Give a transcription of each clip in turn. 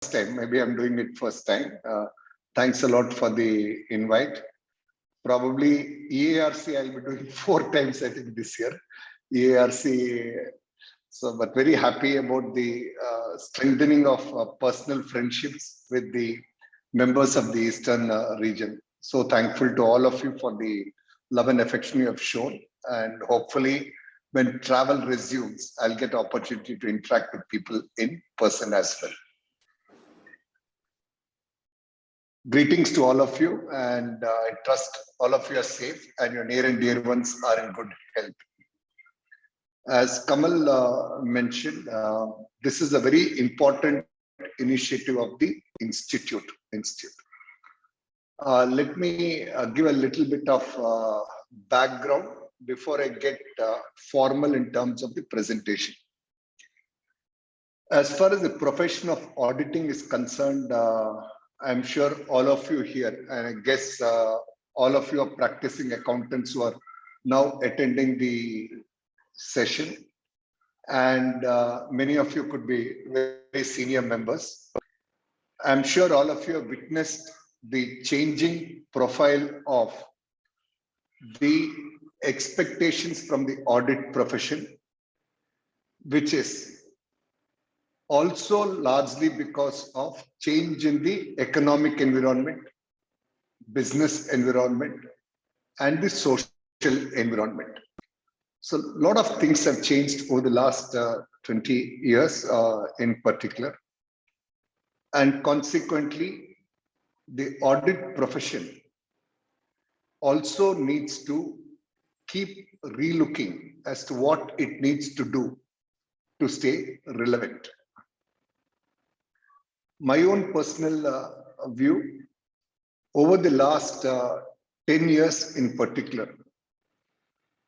time. Maybe I'm doing it first time. Thanks a lot for the invite. Probably EARC I'll be doing 4 times, I think, this year. EARC. So, but very happy about the strengthening of personal friendships with the members of the Eastern region. So thankful to all of you for the love and affection you have shown. And hopefully when travel resumes, I'll get opportunity to interact with people in person as well. Greetings to all of you, and I trust all of you are safe and your near and dear ones are in good health. As Kamal mentioned, this is a very important initiative of the Institute. Let me give a little bit of background before I get formal in terms of the presentation. As far as the profession of auditing is concerned, I'm sure all of you here, and I guess all of you are practicing accountants who are now attending the session, and many of you could be very senior members. I'm sure all of you have witnessed the changing profile of the expectations from the audit profession, which is also largely because of change in the economic environment, business environment, and the social environment. So a lot of things have changed over the last 20 years in particular. And consequently, the audit profession also needs to keep relooking as to what it needs to do to stay relevant. My own personal view, over the last 10 years in particular,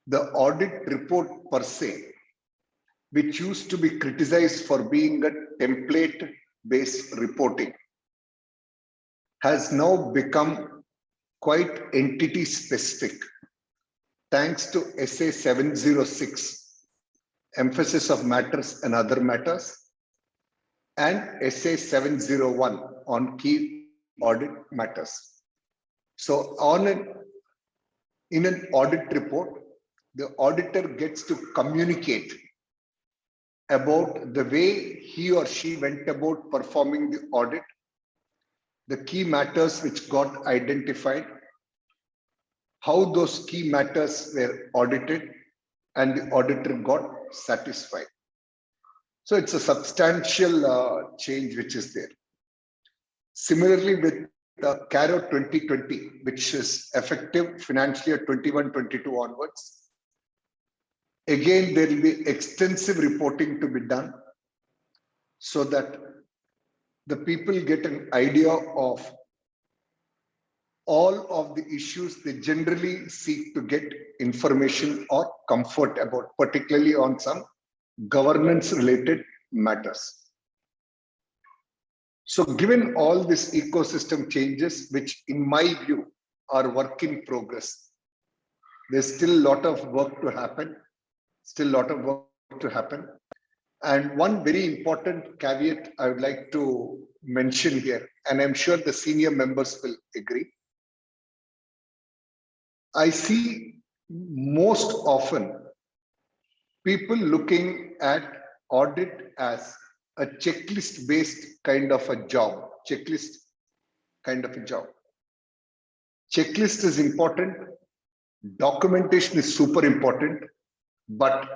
the audit report per se, which used to be criticized for being a template-based reporting, has now become quite entity-specific, thanks to SA 706, emphasis of matters and other matters, and SA 701 on key audit matters. So in an audit report, the auditor gets to communicate about the way he or she went about performing the audit, the key matters which got identified, how those key matters were audited, and the auditor got satisfied. So it's a substantial change which is there. Similarly, with the CARO 2020, which is effective financial year 21-22 onwards, again, there will be extensive reporting to be done so that the people get an idea of all of the issues they generally seek to get information or comfort about, particularly on some governance related matters. So given all this ecosystem changes, which in my view are work in progress, there's still a lot of work to happen. And one very important caveat I would like to mention here, and I'm sure the senior members will agree. I see most often people looking at audit as a checklist based kind of a job. Checklist is important. Documentation is super important, but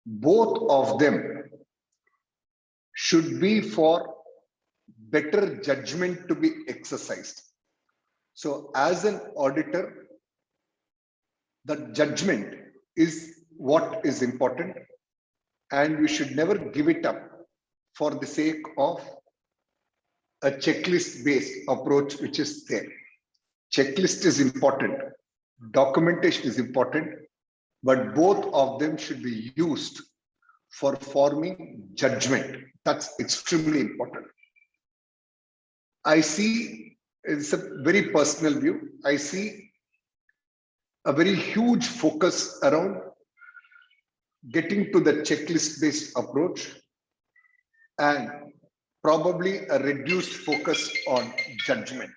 both of them should be for better judgment to be exercised. So as an auditor, the judgment is what is important, and we should never give it up for the sake of a checklist based approach which is there. Checklist is important, documentation is important, but both of them should be used for forming judgment. That's extremely important. I see, it's a very personal view, I see a very huge focus around getting to the checklist based approach and probably a reduced focus on judgment.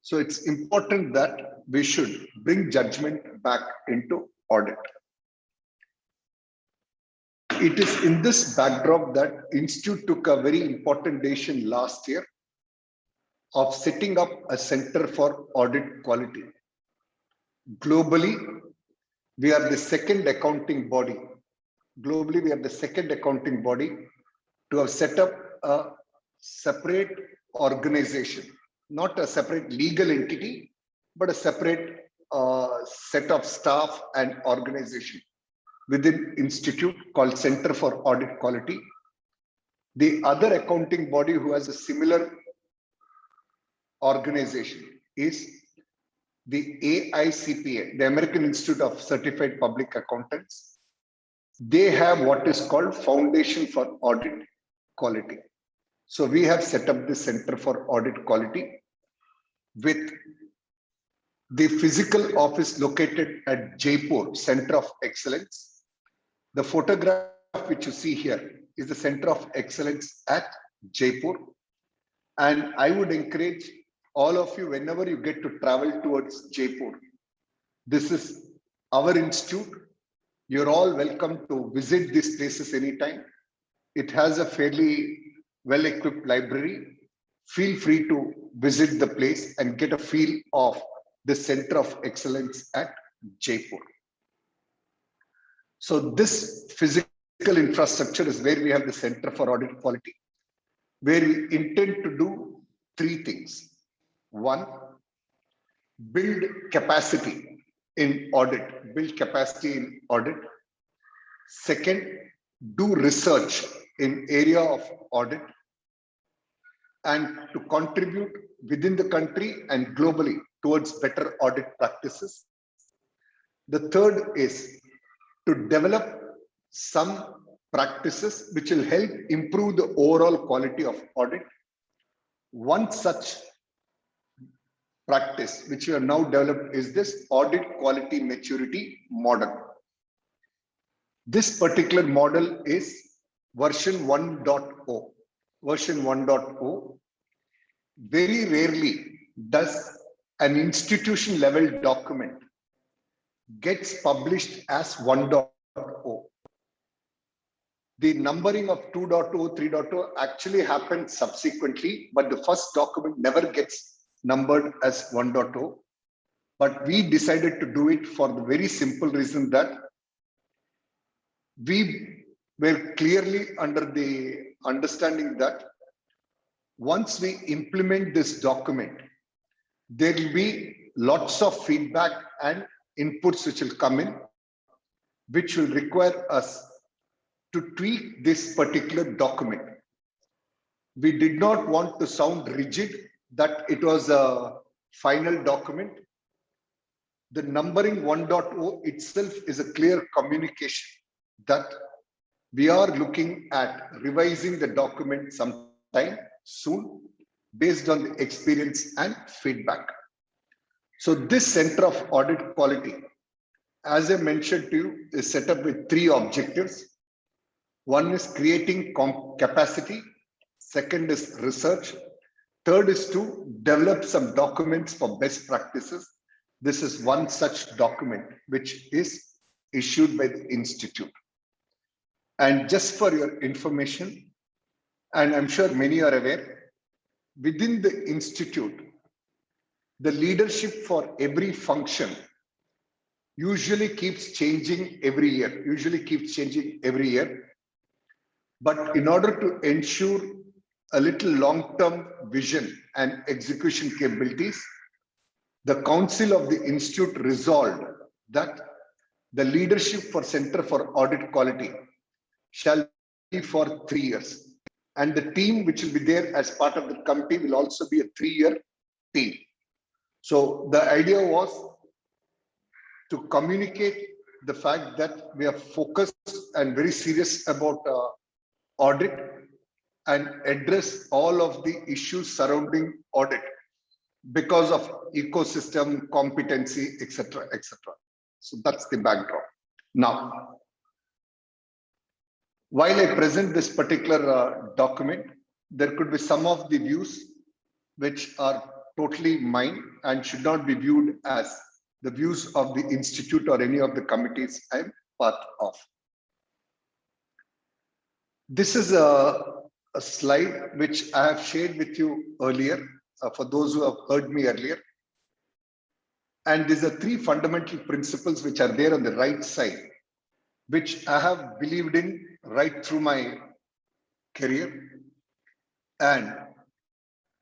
So it's important that we should bring judgment back into audit. It is in this backdrop that Institute took a very important decision last year of setting up a Center for Audit Quality. Globally, we are the second accounting body. Globally, we are the second accounting body to have set up a separate organization, not a separate legal entity, but a separate set of staff and organization within Institute called Center for Audit Quality. The other accounting body who has a similar organization is the AICPA, the American Institute of Certified Public Accountants. They have what is called Foundation for Audit Quality. So we have set up the Center for Audit Quality with the physical office located at Jaipur, Center of Excellence. The photograph which you see here is the Center of Excellence at Jaipur. And I would encourage all of you, whenever you get to travel towards Jaipur, this is our institute. You're all welcome to visit these places anytime. It has a fairly well-equipped library. Feel free to visit the place and get a feel of the Center of Excellence at Jaipur. So this physical infrastructure is where we have the Center for Audit Quality, where we intend to do three things. One, build capacity in audit, Second, do research in area of audit and to contribute within the country and globally towards better audit practices. The third is to develop some practices which will help improve the overall quality of audit. One such practice which we have now developed is this audit quality maturity model. This particular model is version 1.0. Version 1.0. Very rarely does an institution level document gets published as 1.0. The numbering of 2.0, 3.0 actually happened subsequently, but the first document never gets numbered as 1.0. But we decided to do it for the very simple reason that we were clearly under the understanding that once we implement this document, there will be lots of feedback and inputs which will come in, which will require us to tweak this particular document. We did not want to sound rigid that it was a final document. The numbering 1.0 itself is a clear communication that we are looking at revising the document sometime soon based on the experience and feedback. So this Center of Audit Quality, as I mentioned to you, is set up with three objectives. One is creating capacity. Second is research. Third is to develop some documents for best practices. This is one such document which is issued by the Institute. And just for your information, and I'm sure many are aware, within the Institute, the leadership for every function usually keeps changing every year, But in order to ensure a little long-term vision and execution capabilities, the Council of the Institute resolved that the leadership for Center for Audit Quality shall be for 3 years. And the team which will be there as part of the committee will also be a 3-year team. So the idea was to communicate the fact that we are focused and very serious about audit and address all of the issues surrounding audit because of ecosystem, competency, etc., etc. So that's the backdrop. Now, while I present this particular document, there could be some of the views which are totally mine and should not be viewed as the views of the institute or any of the committees I'm part of. This is a slide which I have shared with you earlier, for those who have heard me earlier. And these are three fundamental principles which are there on the right side, which I have believed in right through my career. And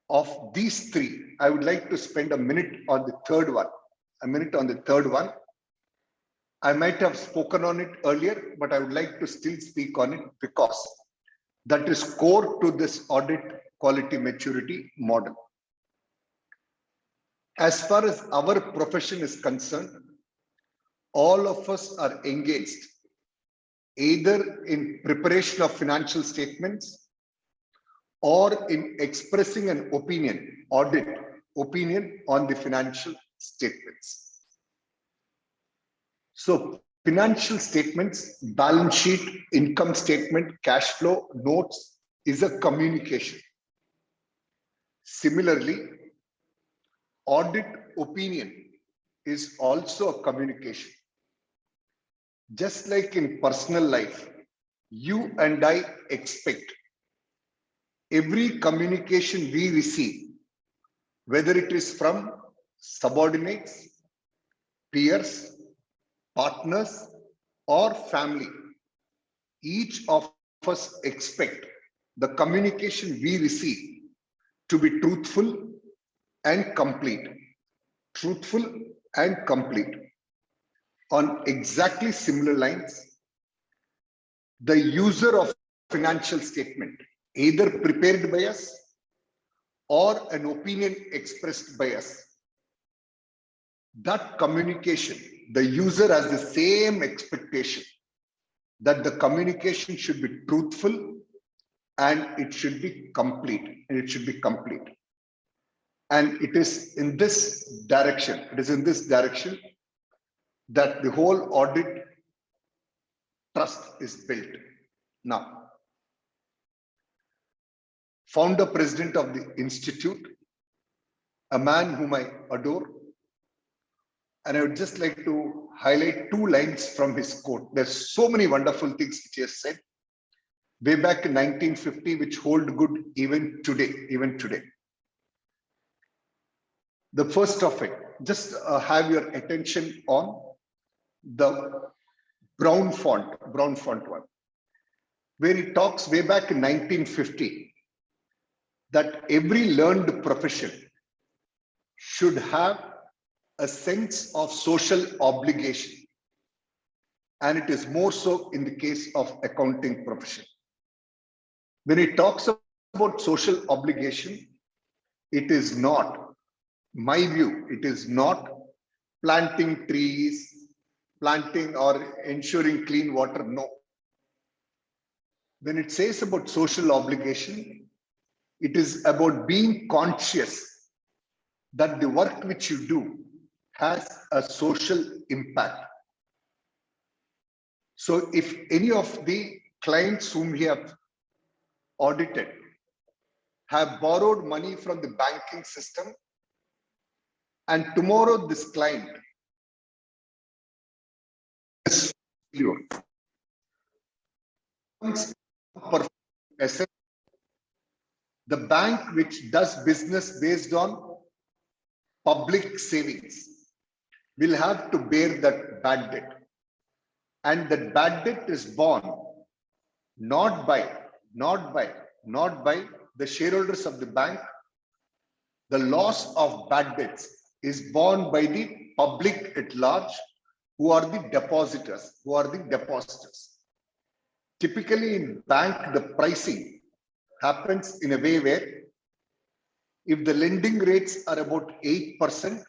of these three, I would like to spend a minute on the third one. I might have spoken on it earlier, but I would like to still speak on it because that is core to this audit quality maturity model. As far as our profession is concerned, all of us are engaged either in preparation of financial statements or in expressing an opinion, audit opinion on the financial statements. So financial statements, balance sheet, income statement, cash flow, notes is a communication. Similarly, audit opinion is also a communication. Just like in personal life, you and I expect every communication we receive, whether it is from subordinates, peers, partners, or family, each of us expect the communication we receive to be truthful and complete. Truthful and complete. On exactly similar lines, the user of financial statement, either prepared by us or an opinion expressed by us, that communication, the user has the same expectation that the communication should be truthful and it should be complete. And it is in this direction, that the whole audit trust is built. Now, founder president of the institute, a man whom I adore, and I would just like to highlight two lines from his quote. There's so many wonderful things which he has said way back in 1950, which hold good even today. The first of it, just have your attention on the brown font one, where he talks way back in 1950 that every learned profession should have a sense of social obligation, and it is more so in the case of accounting profession. When he talks about social obligation, it is not, my view, it is not planting trees, planting or ensuring clean water, no. When it says about social obligation, it is about being conscious that the work which you do has a social impact. So if any of the clients whom we have audited have borrowed money from the banking system, and tomorrow this client is the bank which does business based on public savings will have to bear that bad debt. And that bad debt is borne not by the shareholders of the bank. The loss of bad debts is borne by the public at large, who are the depositors, Typically in bank, the pricing happens in a way where if the lending rates are about 8%,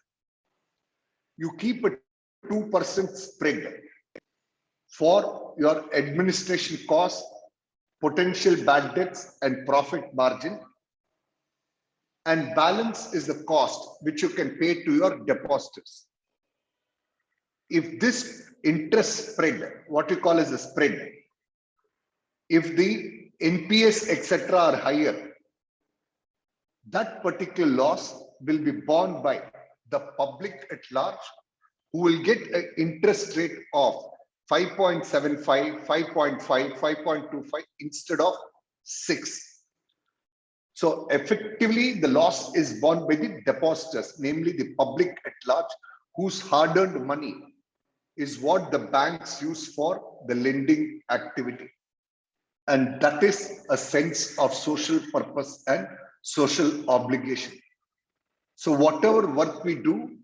you keep a 2% spread for your administration costs, potential bad debts, and profit margin. And balance is the cost which you can pay to your depositors. If this interest spread, what you call as a spread, if the NPS etc. are higher, that particular loss will be borne by the public at large, who will get an interest rate of 5.75, 5.5, 5.25 instead of 6. So effectively, the loss is borne by the depositors, namely the public at large, whose hard-earned money is what the banks use for the lending activity. And that is a sense of social purpose and social obligation. So whatever work we do,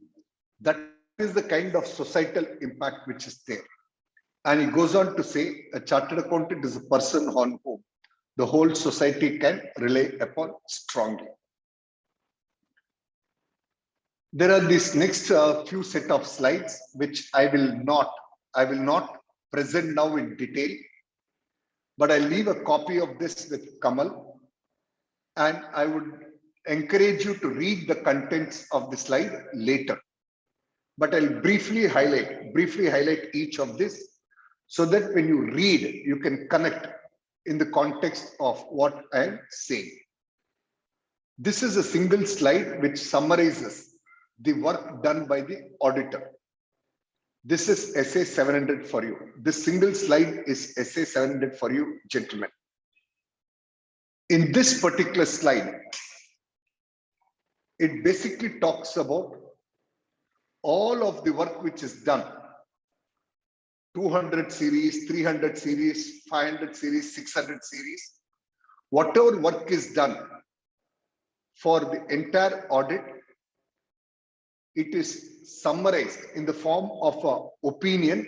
that is the kind of societal impact which is there. And he goes on to say, a chartered accountant is a person on whom the whole society can rely upon strongly. There are these next few set of slides, which I will not present now in detail, but I leave a copy of this with Kamal, and I would encourage you to read the contents of the slide later. But I'll briefly highlight each of this, so that when you read, you can connect in the context of what I am saying. This is a single slide which summarizes the work done by the auditor. This is SA 700 for you. This single slide is SA 700 for you, gentlemen. In this particular slide, it basically talks about all of the work which is done. 200 series, 300 series, 500 series, 600 series. Whatever work is done for the entire audit, it is summarized in the form of an opinion,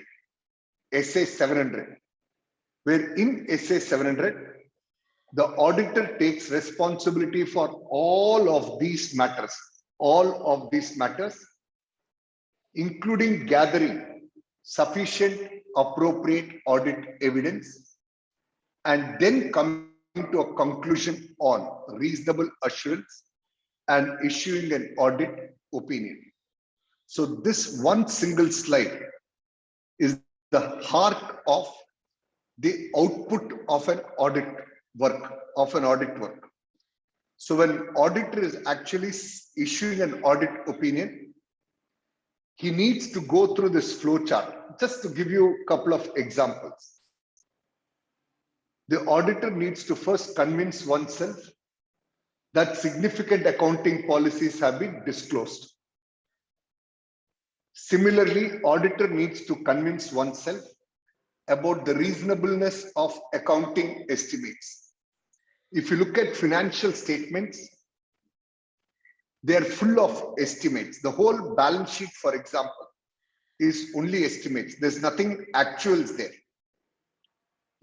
SA 700, where in SA 700, the auditor takes responsibility for all of these matters, including gathering sufficient appropriate audit evidence and then coming to a conclusion on reasonable assurance and issuing an audit opinion. So this one single slide is the heart of the output of an audit work, So when auditor is actually issuing an audit opinion, he needs to go through this flow chart. Just to give you a couple of examples. The auditor needs to first convince oneself that significant accounting policies have been disclosed. Similarly, auditor needs to convince oneself about the reasonableness of accounting estimates. If you look at financial statements, they are full of estimates. The whole balance sheet, for example, is only estimates. There's nothing actuals there.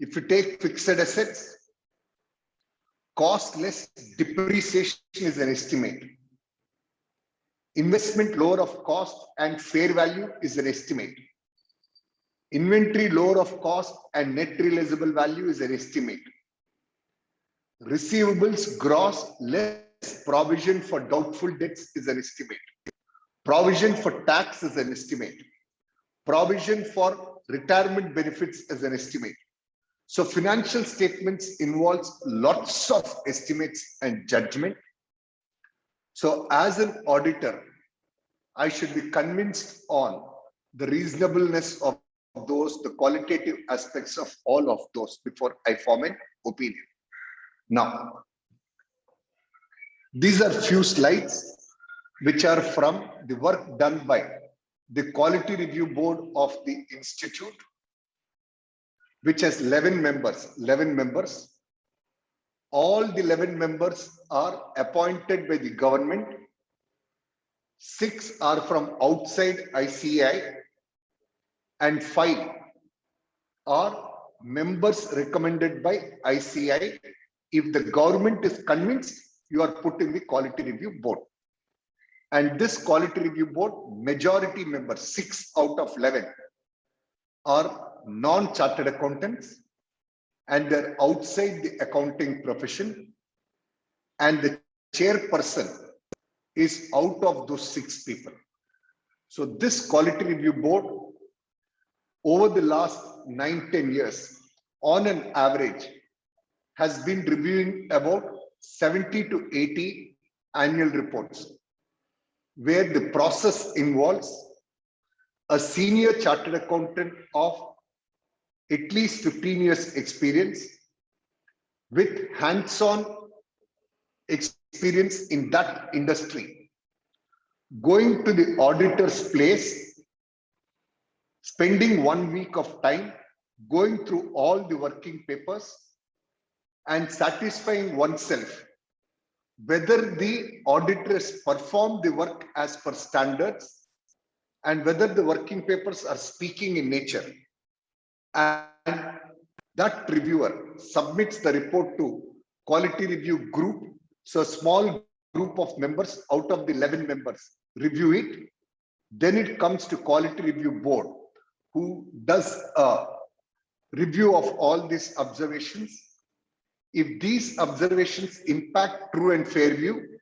If you take fixed assets, cost less depreciation is an estimate. Investment lower of cost and fair value is an estimate. Inventory lower of cost and net realizable value is an estimate. Receivables gross less provision for doubtful debts is an estimate. Provision for tax is an estimate. Provision for retirement benefits is an estimate. So financial statements involves lots of estimates and judgment. So as an auditor, I should be convinced on the reasonableness of those, the qualitative aspects of all of those before I form an opinion. Now, these are few slides which are from the work done by the Quality Review Board of the Institute, which has 11 members. All the 11 members are appointed by the government. 6 are from outside ICAI and 5 are members recommended by ICAI. If the government is convinced, you are put in the Quality Review Board. And this Quality Review Board, majority members, 6 out of 11, are non-chartered accountants, and they're outside the accounting profession. And the chairperson is out of those 6 people. So this Quality Review Board, over the last 9-10 years, on an average, has been reviewing about 70 to 80 annual reports, where the process involves a senior chartered accountant of at least 15 years experience with hands-on experience in that industry, going to the auditor's place, spending 1 week of time, going through all the working papers and satisfying oneself whether the auditors perform the work as per standards and whether the working papers are speaking in nature. And that reviewer submits the report to quality review group. So a small group of members out of the 11 members review it. Then it comes to quality review board, who does a review of all these observations. If these observations impact true and fair view,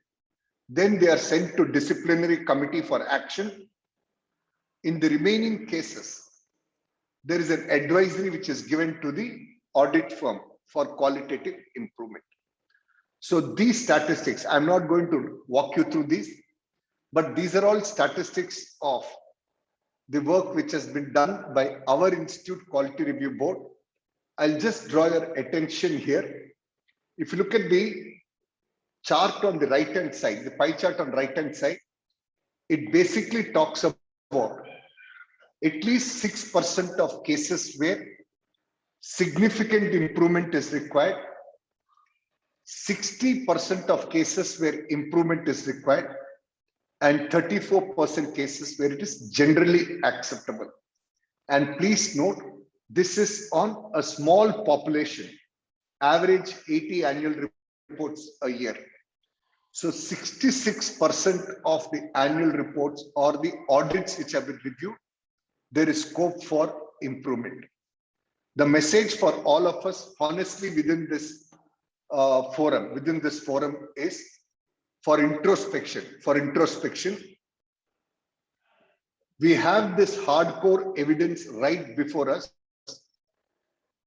then they are sent to disciplinary committee for action. In the remaining cases, there is an advisory which is given to the audit firm for qualitative improvement. So these statistics, I'm not going to walk you through these, but these are all statistics of the work which has been done by our Institute Quality Review Board. I'll just draw your attention here. If you look at the chart on the right hand side, the pie chart on the right hand side, it basically talks about at least 6% of cases where significant improvement is required, 60% of cases where improvement is required, and 34% cases where it is generally acceptable. And please note, this is on a small population, average 80 annual reports a year. So 66% of the annual reports or the audits which have been reviewed, there is scope for improvement. The message for all of us, honestly, within this forum is for introspection. We have this hardcore evidence right before us.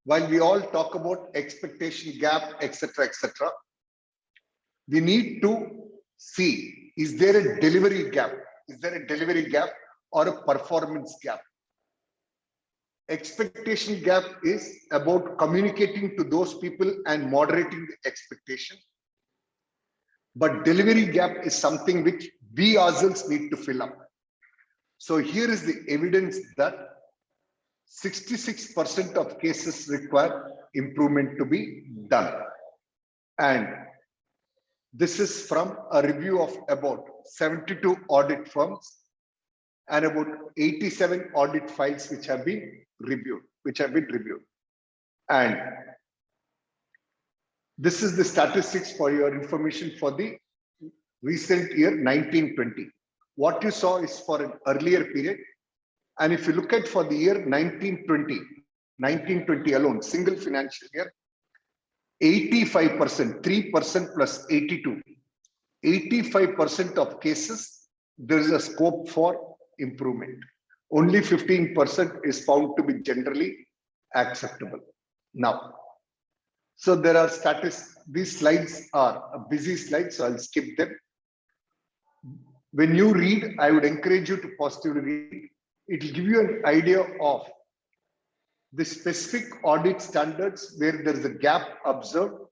While we all talk about expectation gap, etc., we need to see, is there a delivery gap? Is there a delivery gap or a performance gap? Expectation gap is about communicating to those people and moderating the expectation. But delivery gap is something which we ourselves need to fill up. So here is the evidence that 66% of cases require improvement to be done. And this is from a review of about 72 audit firms and about 87 audit files which have been reviewed. And this is the statistics for your information for the recent year 1920. What you saw is for an earlier period. And if you look at for the year 1920 alone, single financial year, 85%, 3% plus 82, 85% of cases, there is a scope for improvement. Only 15% is found to be generally acceptable. Now, so there are statistics. These slides are a busy slides, so I'll skip them. When you read, I would encourage you to positively read. It will give you an idea of the specific audit standards where there is a gap observed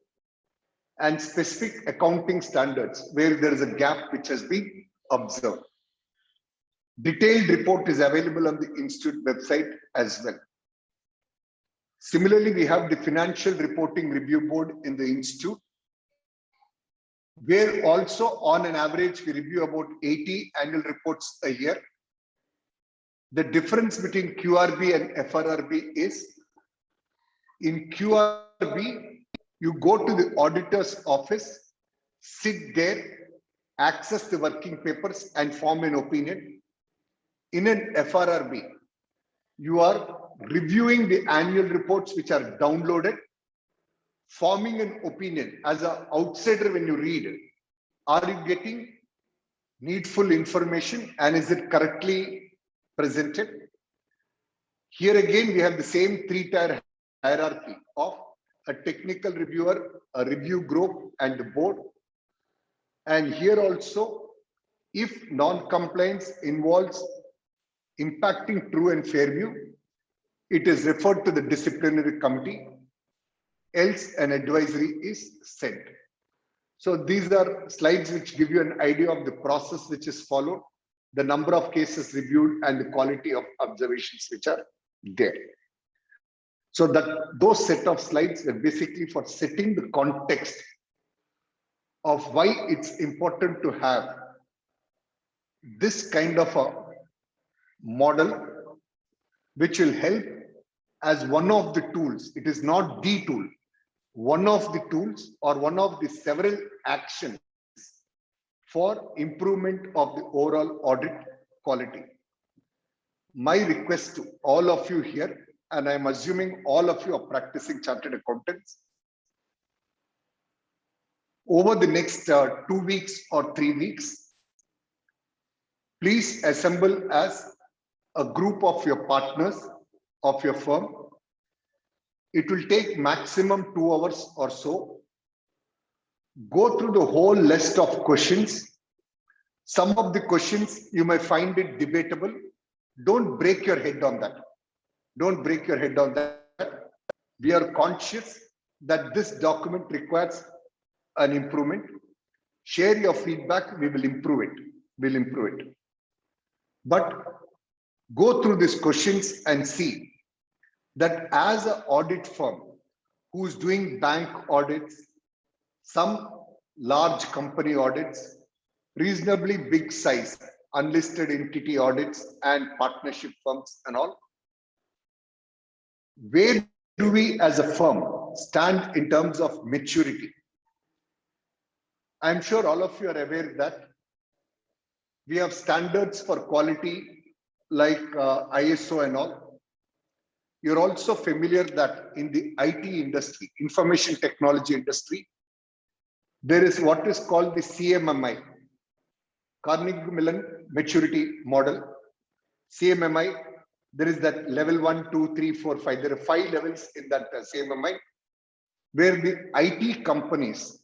and specific accounting standards where there is a gap which has been observed. Detailed report is available on the Institute website as well. Similarly, we have the Financial Reporting Review Board in the Institute, where also on an average we review about 80 annual reports a year. The difference between QRB and FRRB is, in QRB, you go to the auditor's office, sit there, access the working papers and form an opinion. In an FRRB, you are reviewing the annual reports which are downloaded, forming an opinion. As an outsider, when you read, are you getting needful information and is it correctly presented? Here again, we have the same three-tier hierarchy of a technical reviewer, a review group, and the board. And here also, if non-compliance involves impacting true and fair view, it is referred to the disciplinary committee, else an advisory is sent. So these are slides which give you an idea of the process which is followed, the number of cases reviewed, and the quality of observations which are there. So that those set of slides are basically for setting the context of why it's important to have this kind of a model, which will help as one of the tools. It is not the tool, one of the tools or one of the several actions for improvement of the overall audit quality. My request to all of you here, and I'm assuming all of you are practicing chartered accountants, over the next 2 weeks or 3 weeks, please assemble as a group of your partners of your firm. It will take maximum 2 hours or so. Go through the whole list of questions. Some of the questions you may find it debatable. Don't break your head on that. Don't break your head on that. We are conscious that this document requires an improvement. Share your feedback. We will improve it. We'll improve it. But go through these questions and see that as an audit firm who's doing bank audits, some large company audits, reasonably big size unlisted entity audits and partnership firms and all, where do we as a firm stand in terms of maturity? I'm sure all of you are aware that we have standards for quality like ISO and all. You're also familiar that in the IT industry, information technology industry, there is what is called the CMMI, Carnegie Mellon Maturity Model. CMMI, there is that level 1, 2, 3, 4, 5. There are 5 levels in that CMMI, where the IT companies,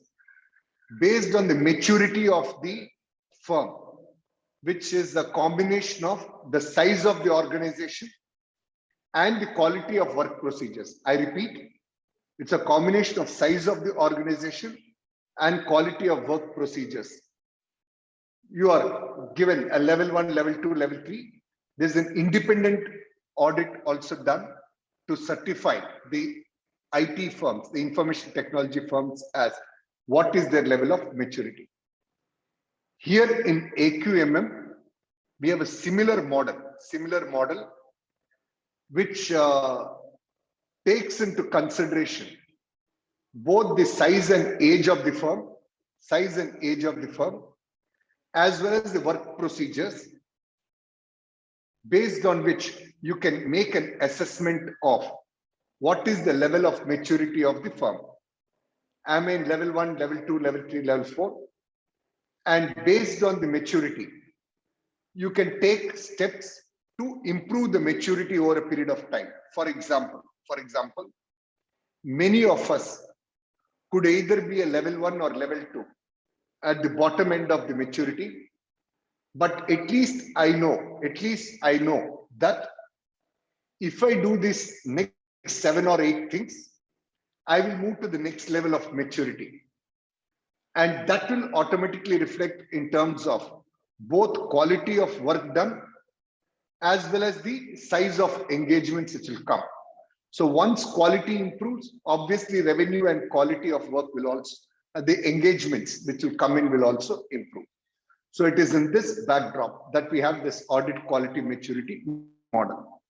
based on the maturity of the firm, which is a combination of the size of the organization and the quality of work procedures. I repeat, it's a combination of size of the organization and quality of work procedures. You are given a level 1, level 2, level 3. There's an independent audit also done to certify the IT firms, the information technology firms, as what is their level of maturity. Here in AQMM, we have a similar model which takes into consideration both the size and age of the firm, as well as the work procedures, based on which you can make an assessment of what is the level of maturity of the firm. Am I in level 1, level 2, level 3, level 4? And based on the maturity, you can take steps to improve the maturity over a period of time. For example, many of us could either be a level 1 or level 2 at the bottom end of the maturity, but at least I know that if I do this next 7 or 8 things, I will move to the next level of maturity. And that will automatically reflect in terms of both quality of work done as well as the size of engagements which will come. So once quality improves, obviously revenue and quality of work will also, the engagements which will come in will also improve. So it is in this backdrop that we have this audit quality maturity model.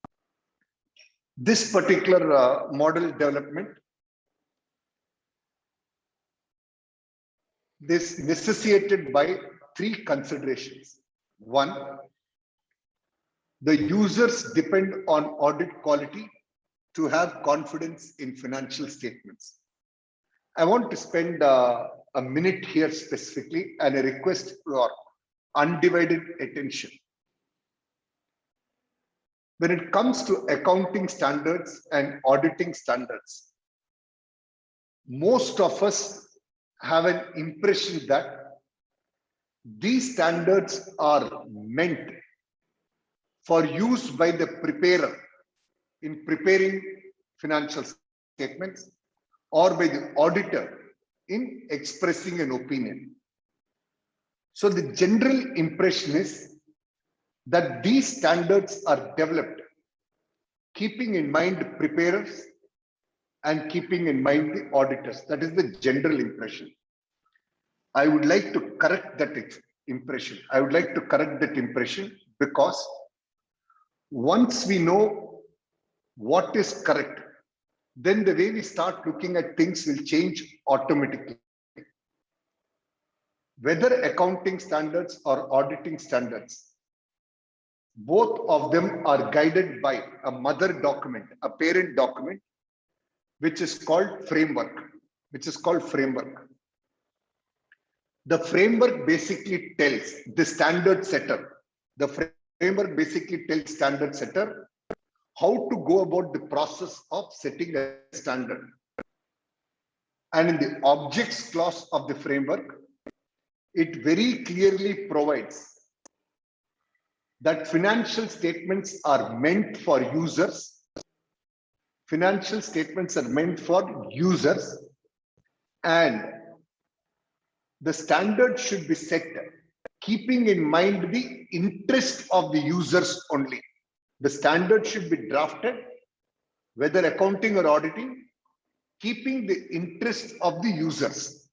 This particular model development, this necessitated by 3 considerations. 1, the users depend on audit quality to have confidence in financial statements. I want to spend a minute here specifically and a request for undivided attention. When it comes to accounting standards and auditing standards, most of us have an impression that these standards are meant for use by the preparer in preparing financial statements or by the auditor in expressing an opinion. So the general impression is that these standards are developed keeping in mind preparers and keeping in mind the auditors. That is the general impression. I would like to correct that impression. I would like to correct that impression because once we know what is correct, then the way we start looking at things will change automatically. Whether accounting standards or auditing standards, both of them are guided by a mother document, a parent document, which is called framework. The framework basically tells the standard setter. The framework basically tells standard setter how to go about the process of setting a standard. And in the objects clause of the framework, it very clearly provides that financial statements are meant for users. Financial statements are meant for users, and the standard should be set keeping in mind the interest of the users only. The standard should be drafted, whether accounting or auditing, keeping the interest of the users.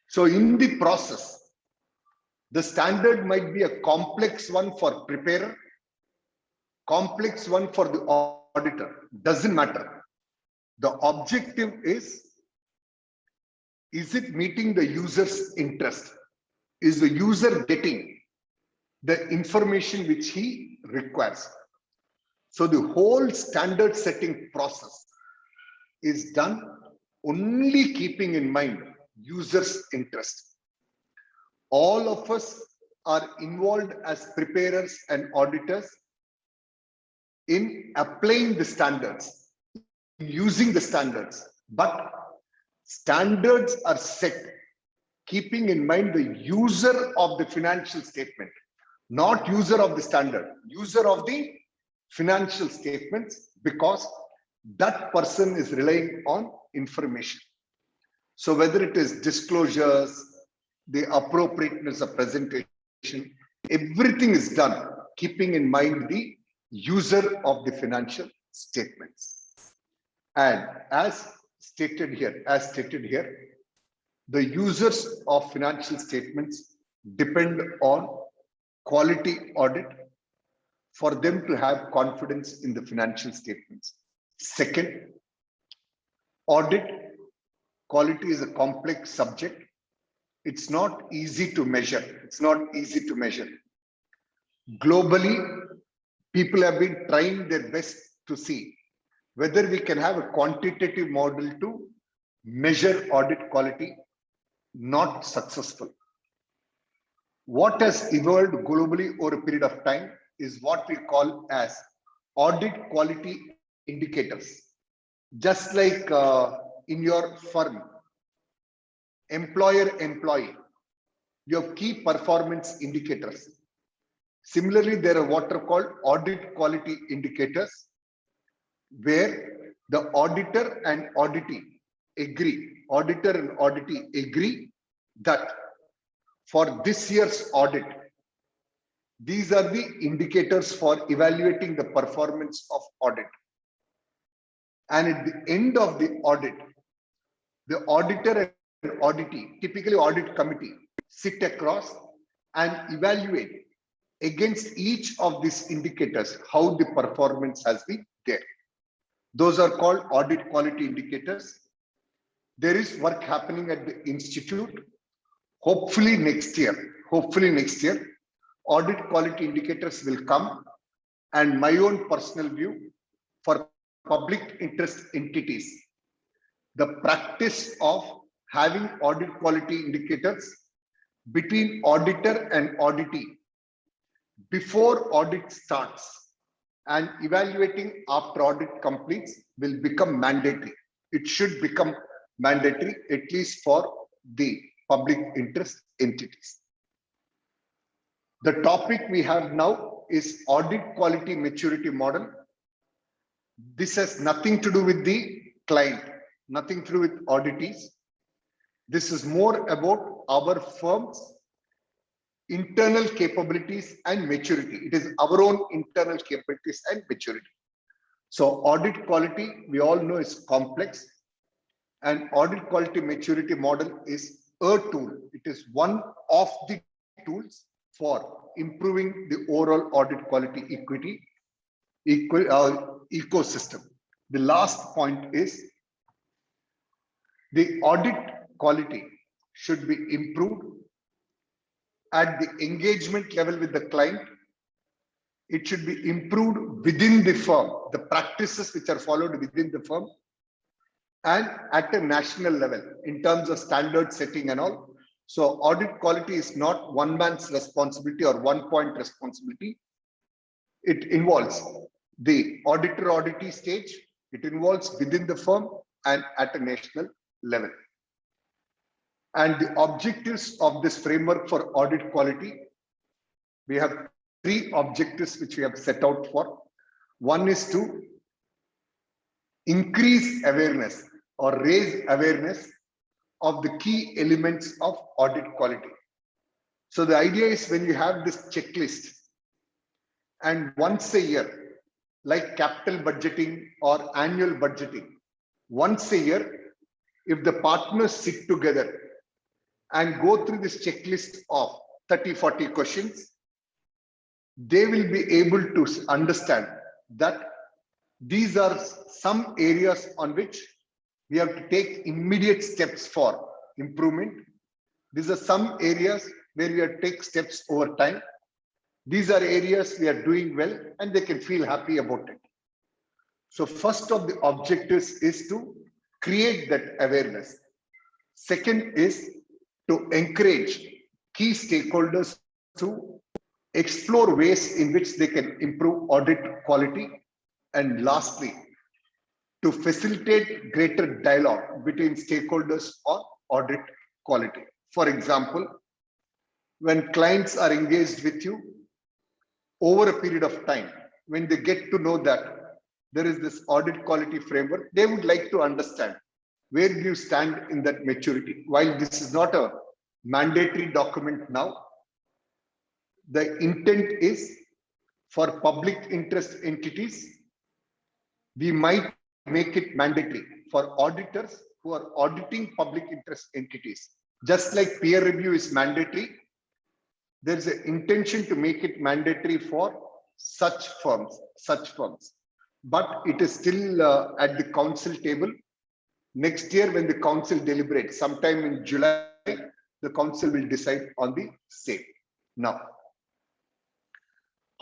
So in the process, the standard might be a complex one for preparer, complex one for the auditor, doesn't matter. The objective is it meeting the user's interest? Is the user getting the information which he requires? So the whole standard setting process is done only keeping in mind user's interest. All of us are involved as preparers and auditors in applying the standards, using the standards, but standards are set keeping in mind the user of the financial statement, not user of the standard, user of the financial statements, because that person is relying on information. So whether it is disclosures, the appropriateness of presentation, everything is done keeping in mind the user of the financial statements. And as stated here, the users of financial statements depend on quality audit for them to have confidence in the financial statements. Second, audit quality is a complex subject. It's not easy to measure. Globally, people have been trying their best to see whether we can have a quantitative model to measure audit quality. Not successful. What has evolved globally over a period of time is what we call as audit quality indicators. Just like in your firm, employer-employee, you have key performance indicators. Similarly, there are what are called audit quality indicators, where the auditor and auditee agree that for this year's audit, these are the indicators for evaluating the performance of audit. And at the end of the audit, the auditor and auditee, typically audit committee, sit across and evaluate against each of these indicators how the performance has been there. Those are called audit quality indicators. There is work happening at the institute. Hopefully next year, audit quality indicators will come, and my own personal view for public interest entities, the practice of having audit quality indicators between auditor and auditee before audit starts and evaluating after audit completes will become mandatory. It should become mandatory, at least for the public interest entities. The topic we have now is audit quality maturity model. This has nothing to do with the client, nothing to do with auditees. This is more about our firm's internal capabilities and maturity. It is our own internal capabilities and maturity. So audit quality, we all know, is complex, and audit quality maturity model is a tool. It is one of the tools for improving the overall audit quality ecosystem. The last point is the audit quality should be improved at the engagement level with the client. It should be improved within the firm, the practices which are followed within the firm, and at a national level in terms of standard setting and all. So audit quality is not one man's responsibility or one point responsibility. It involves the auditor-auditee stage. It involves within the firm and at a national level. And the objectives of this framework for audit quality, we have 3 objectives which we have set out for. One is to increase awareness or raise awareness of the key elements of audit quality. So the idea is, when you have this checklist and once a year, like capital budgeting or annual budgeting, once a year, if the partners sit together and go through this checklist of 30-40 questions, they will be able to understand that these are some areas on which we have to take immediate steps for improvement. These are some areas where we have to take steps over time. These are areas we are doing well, and they can feel happy about it. So first of the objectives is to create that awareness. Second is to encourage key stakeholders to explore ways in which they can improve audit quality. And lastly, to facilitate greater dialogue between stakeholders on audit quality. For example, when clients are engaged with you over a period of time, when they get to know that there is this audit quality framework, they would like to understand where do you stand in that maturity. While this is not a mandatory document now, the intent is for public interest entities, we might make it mandatory for auditors who are auditing public interest entities. Just like peer review is mandatory, there is an intention to make it mandatory for such firms. But it is still at the council table. Next year, when the council deliberates, sometime in July, the council will decide on the same. Now,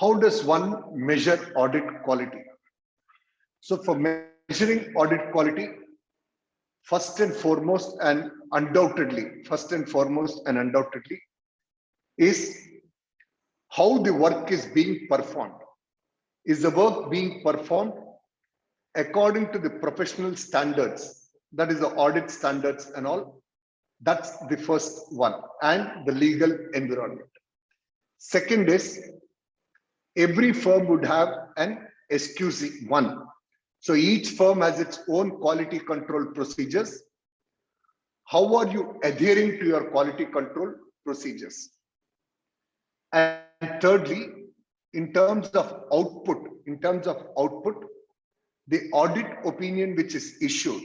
how does one measure audit quality? So for measuring audit quality, first and foremost and undoubtedly, is how the work is being performed. Is the work being performed according to the professional standards, that is the audit standards and all? That's the first one, and the legal environment. Second is, every firm would have an SQC1. So each firm has its own quality control procedures. How are you adhering to your quality control procedures? And thirdly, in terms of output, the audit opinion which is issued,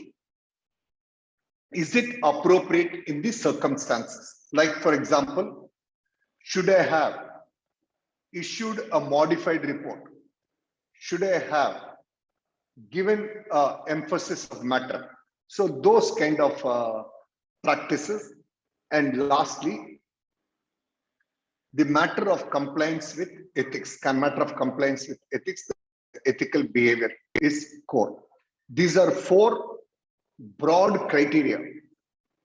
is it appropriate in the circumstances? Like, for example, should I have issued a modified report? Should I have given emphasis of matter? So those kind of practices. And lastly, the matter of compliance with ethics. The ethical behavior is core. These are 4 broad criteria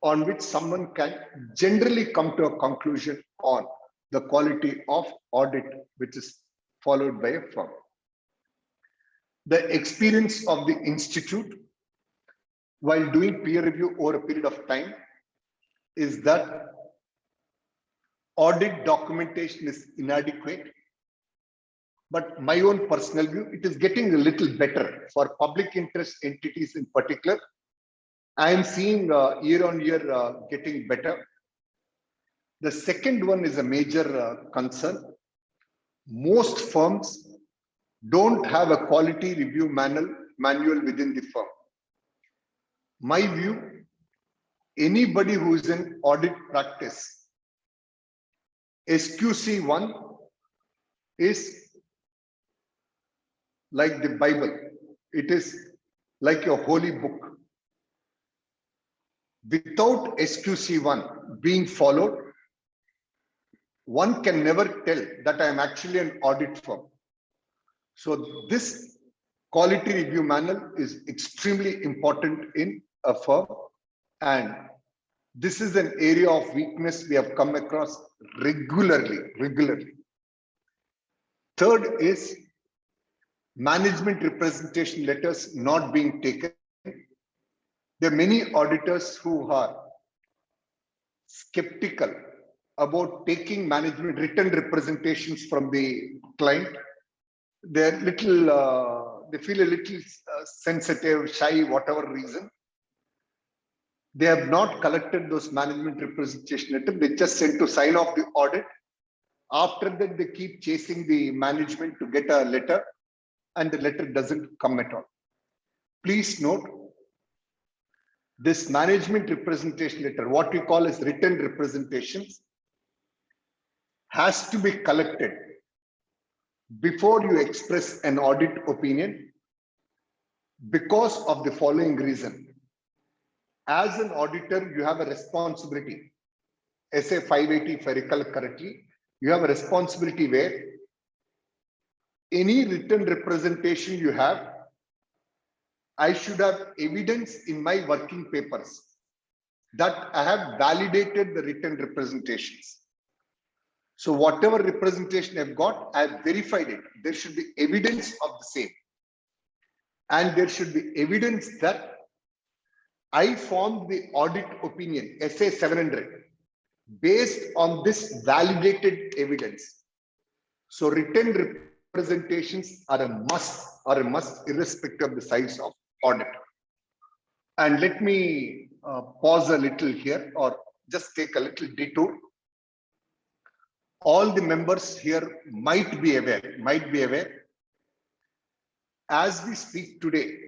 on which someone can generally come to a conclusion on the quality of audit which is followed by a firm. The experience of the institute while doing peer review over a period of time is that Audit documentation is inadequate. But my own personal view, it is getting a little better for public interest entities in particular. I am seeing year on year getting better. The second one is a major concern. Most firms don't have a quality review manual within the firm. My view, anybody who is in audit practice, SQC1 is like the Bible. It is like your holy book. Without SQC1 being followed, one can never tell that I am actually an audit firm. So this quality review manual is extremely important in a firm, and this is an area of weakness we have come across regularly. Third is management representation letters not being taken. There are many auditors who are skeptical about taking management written representations from the client. They're little, they feel a little sensitive, shy, whatever reason. They have not collected those management representation letters. They just sent to sign off the audit. After that, they keep chasing the management to get a letter, and the letter doesn't come at all. Please note, this management representation letter, what we call as written representations, has to be collected before you express an audit opinion because of the following reason. As an auditor, you have a responsibility. SA 580, if I recall correctly, you have a responsibility where any written representation you have, I should have evidence in my working papers that I have validated the written representations. So whatever representation I've got, I've verified it. There should be evidence of the same. And there should be evidence that I formed the audit opinion, SA 700, based on this validated evidence. So written representations are a must irrespective of the size of audit. And let me pause a little here, or just take a little detour. All the members here might be aware, as we speak today,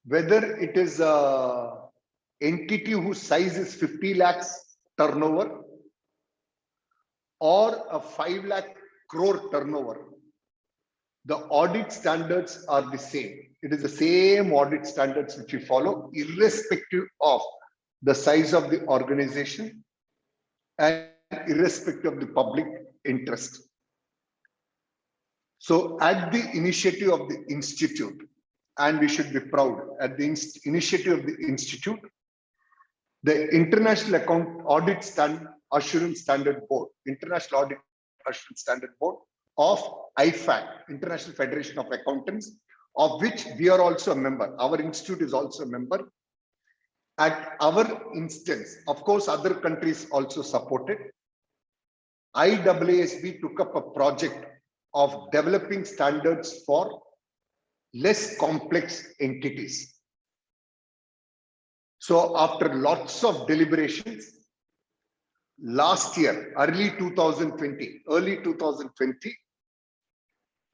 whether it is a entity whose size is 50 lakhs turnover or a 5 lakh crore turnover, the audit standards are the same. It is the same audit standards which we follow, irrespective of the size of the organization and irrespective of the public interest. So at the initiative of the institute, and we should be proud, at the initiative of the institute, the International Audit Assurance Standard Board, International Audit Assurance Standard Board of IFAC, International Federation of Accountants, of which we are also a member. Our institute is also a member. At our instance, of course, other countries also supported. IAASB took up a project of developing standards for less complex entities. So after lots of deliberations, last year, early 2020,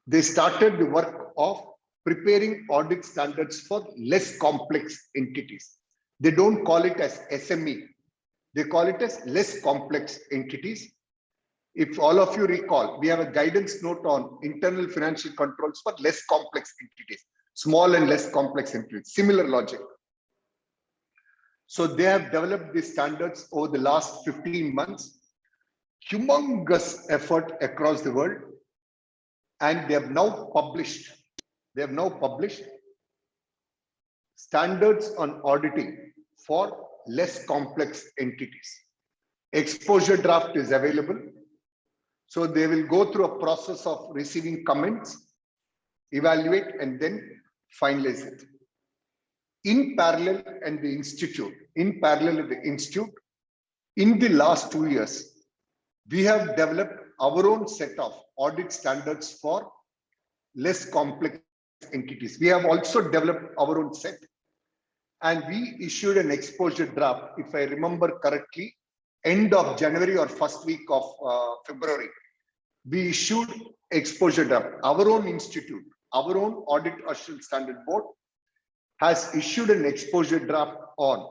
they started the work of preparing audit standards for less complex entities. They don't call it as SME. They call it as less complex entities. If all of you recall, we have a guidance note on internal financial controls for less complex entities, small and less complex entities, similar logic. So they have developed these standards over the last 15 months, humongous effort across the world, and they have now published standards on auditing for less complex entities. Exposure draft is available. So they will go through a process of receiving comments, evaluate, and then finalize it. In parallel at the institute, in the last 2 years, We have developed our own set of audit standards for less complex entities. We have also developed our own set, and we issued an exposure draft, if I remember correctly, end of January or first week of February. We issued exposure draft. Our own institute, our own Audit Assurance Standard Board has issued an exposure draft on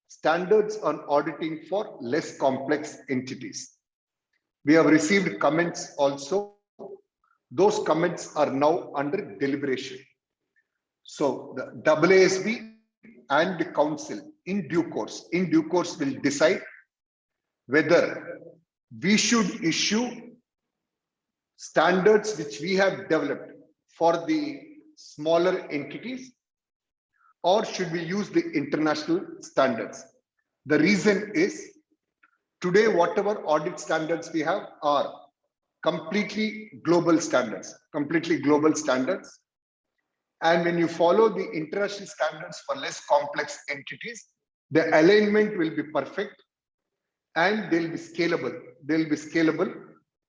standards on auditing for less complex entities. We have received comments also. Those comments are now under deliberation. So the AASB and the council in due course will decide whether we should issue standards which we have developed for the smaller entities, or should we use the international standards. The reason is, today whatever audit standards we have are completely global standards. And when you follow the international standards for less complex entities, the alignment will be perfect and they'll be scalable. They'll be scalable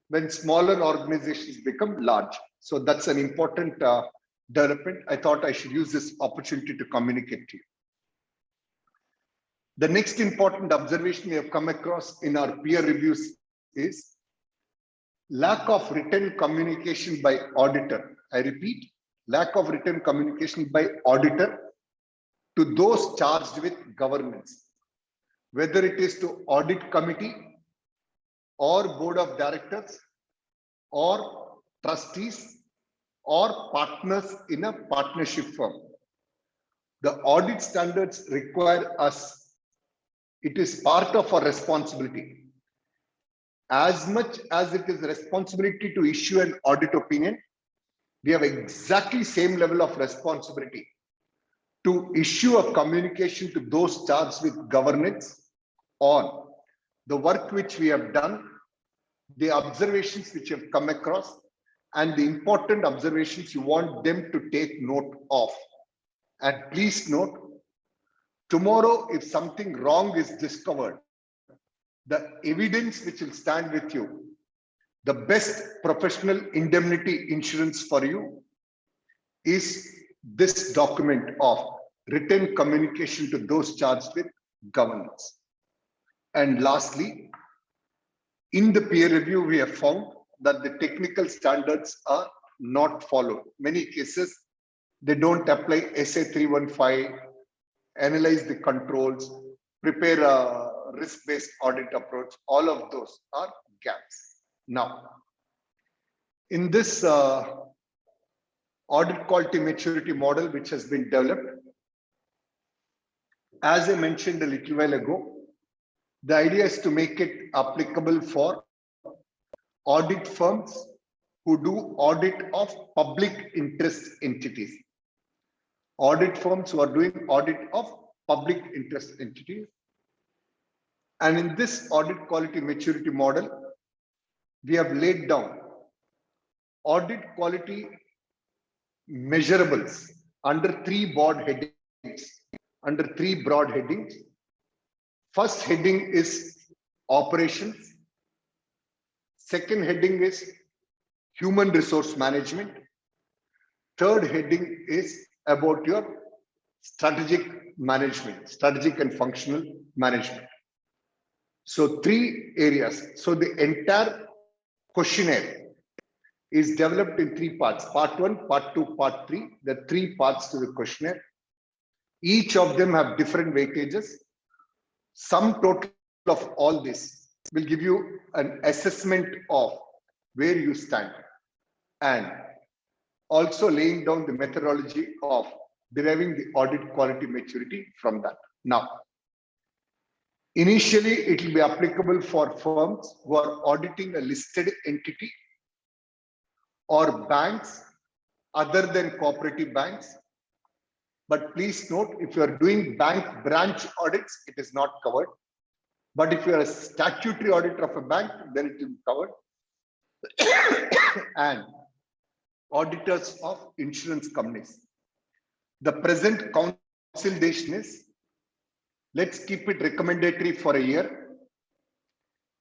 when smaller organizations become large. So that's an important development. I thought I should use this opportunity to communicate to you. The next important observation we have come across in our peer reviews is lack of written communication by auditor. I repeat, lack of written communication by auditor to those charged with governance, whether it is to audit committee or board of directors or trustees or partners in a partnership firm. The audit standards require us. It is part of our responsibility. As much as it is responsibility to issue an audit opinion, we have exactly same level of responsibility to issue a communication to those charged with governance on the work which we have done, the observations which have come across, and the important observations you want them to take note of. And please note, tomorrow if something wrong is discovered, the evidence which will stand with you, the best professional indemnity insurance for you is this document of written communication to those charged with governance. And lastly, in the peer review, we have found that the technical standards are not followed. Many cases, they don't apply SA 315, analyze the controls, prepare a risk-based audit approach. All of those are gaps. Now, in this audit quality maturity model which has been developed, as I mentioned a little while ago, the idea is to make it applicable for audit firms who do audit of public interest entities. Audit firms who are doing audit of public interest entities. And in this audit quality maturity model, we have laid down audit quality measurables under three broad headings. First heading is operations. Second heading is human resource management. Third heading is about your strategic management, strategic and functional management. So three areas. So the entire questionnaire is developed in three parts: part 1, part 2, part 3. The three parts to the questionnaire. Each of them have different weightages. Sum total of all this will give you an assessment of where you stand, and also laying down the methodology of deriving the audit quality maturity from that. Now, initially, it will be applicable for firms who are auditing a listed entity or banks other than cooperative banks. But please note, if you are doing bank branch audits, it is not covered. But if you are a statutory auditor of a bank, then it will be covered. And auditors of insurance companies. The present consultation is, let's keep it recommendatory for a year.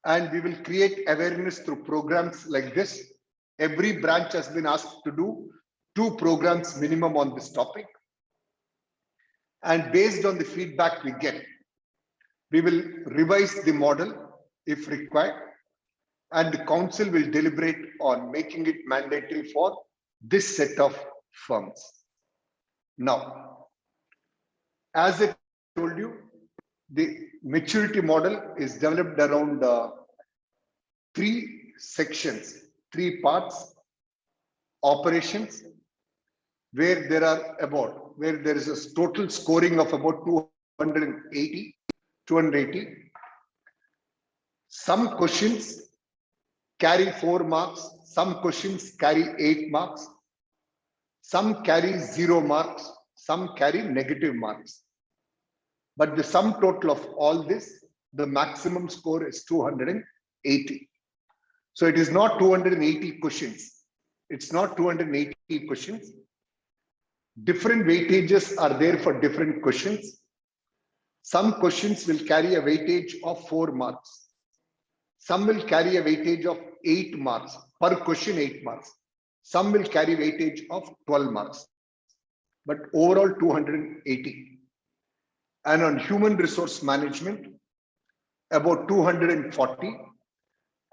and we will create awareness through programs like this. Every branch has been asked to do 2 programs minimum on this topic. And based on the feedback we get, we will revise the model if required, and the council will deliberate on making it mandatory for this set of firms. Now, as I told you, the maturity model is developed around 3 sections, 3 parts: operations, where there is a total scoring of about 280. Some questions carry 4 marks, some questions carry 8 marks, some carry 0 marks, some carry negative marks. But the sum total of all this, the maximum score is 280. So it is not 280 questions. It's not 280 questions. Different weightages are there for different questions. Some questions will carry a weightage of 4 marks. Some will carry a weightage of 8 marks, per question 8 marks. Some will carry weightage of 12 marks, but overall 280. And on human resource management, about 240.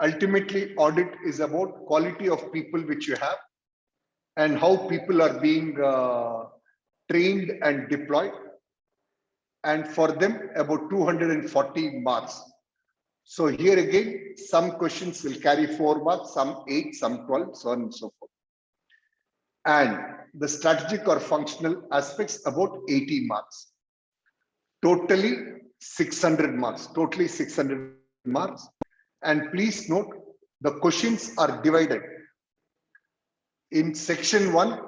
Ultimately, audit is about quality of people which you have and how people are being trained and deployed. And for them, about 240 marks. So here again, some questions will carry 4 marks, some 8, some 12, so on and so forth. And the strategic or functional aspects about 80 marks. Totally 600 marks, totally 600 marks. And please note, the questions are divided. In section 1,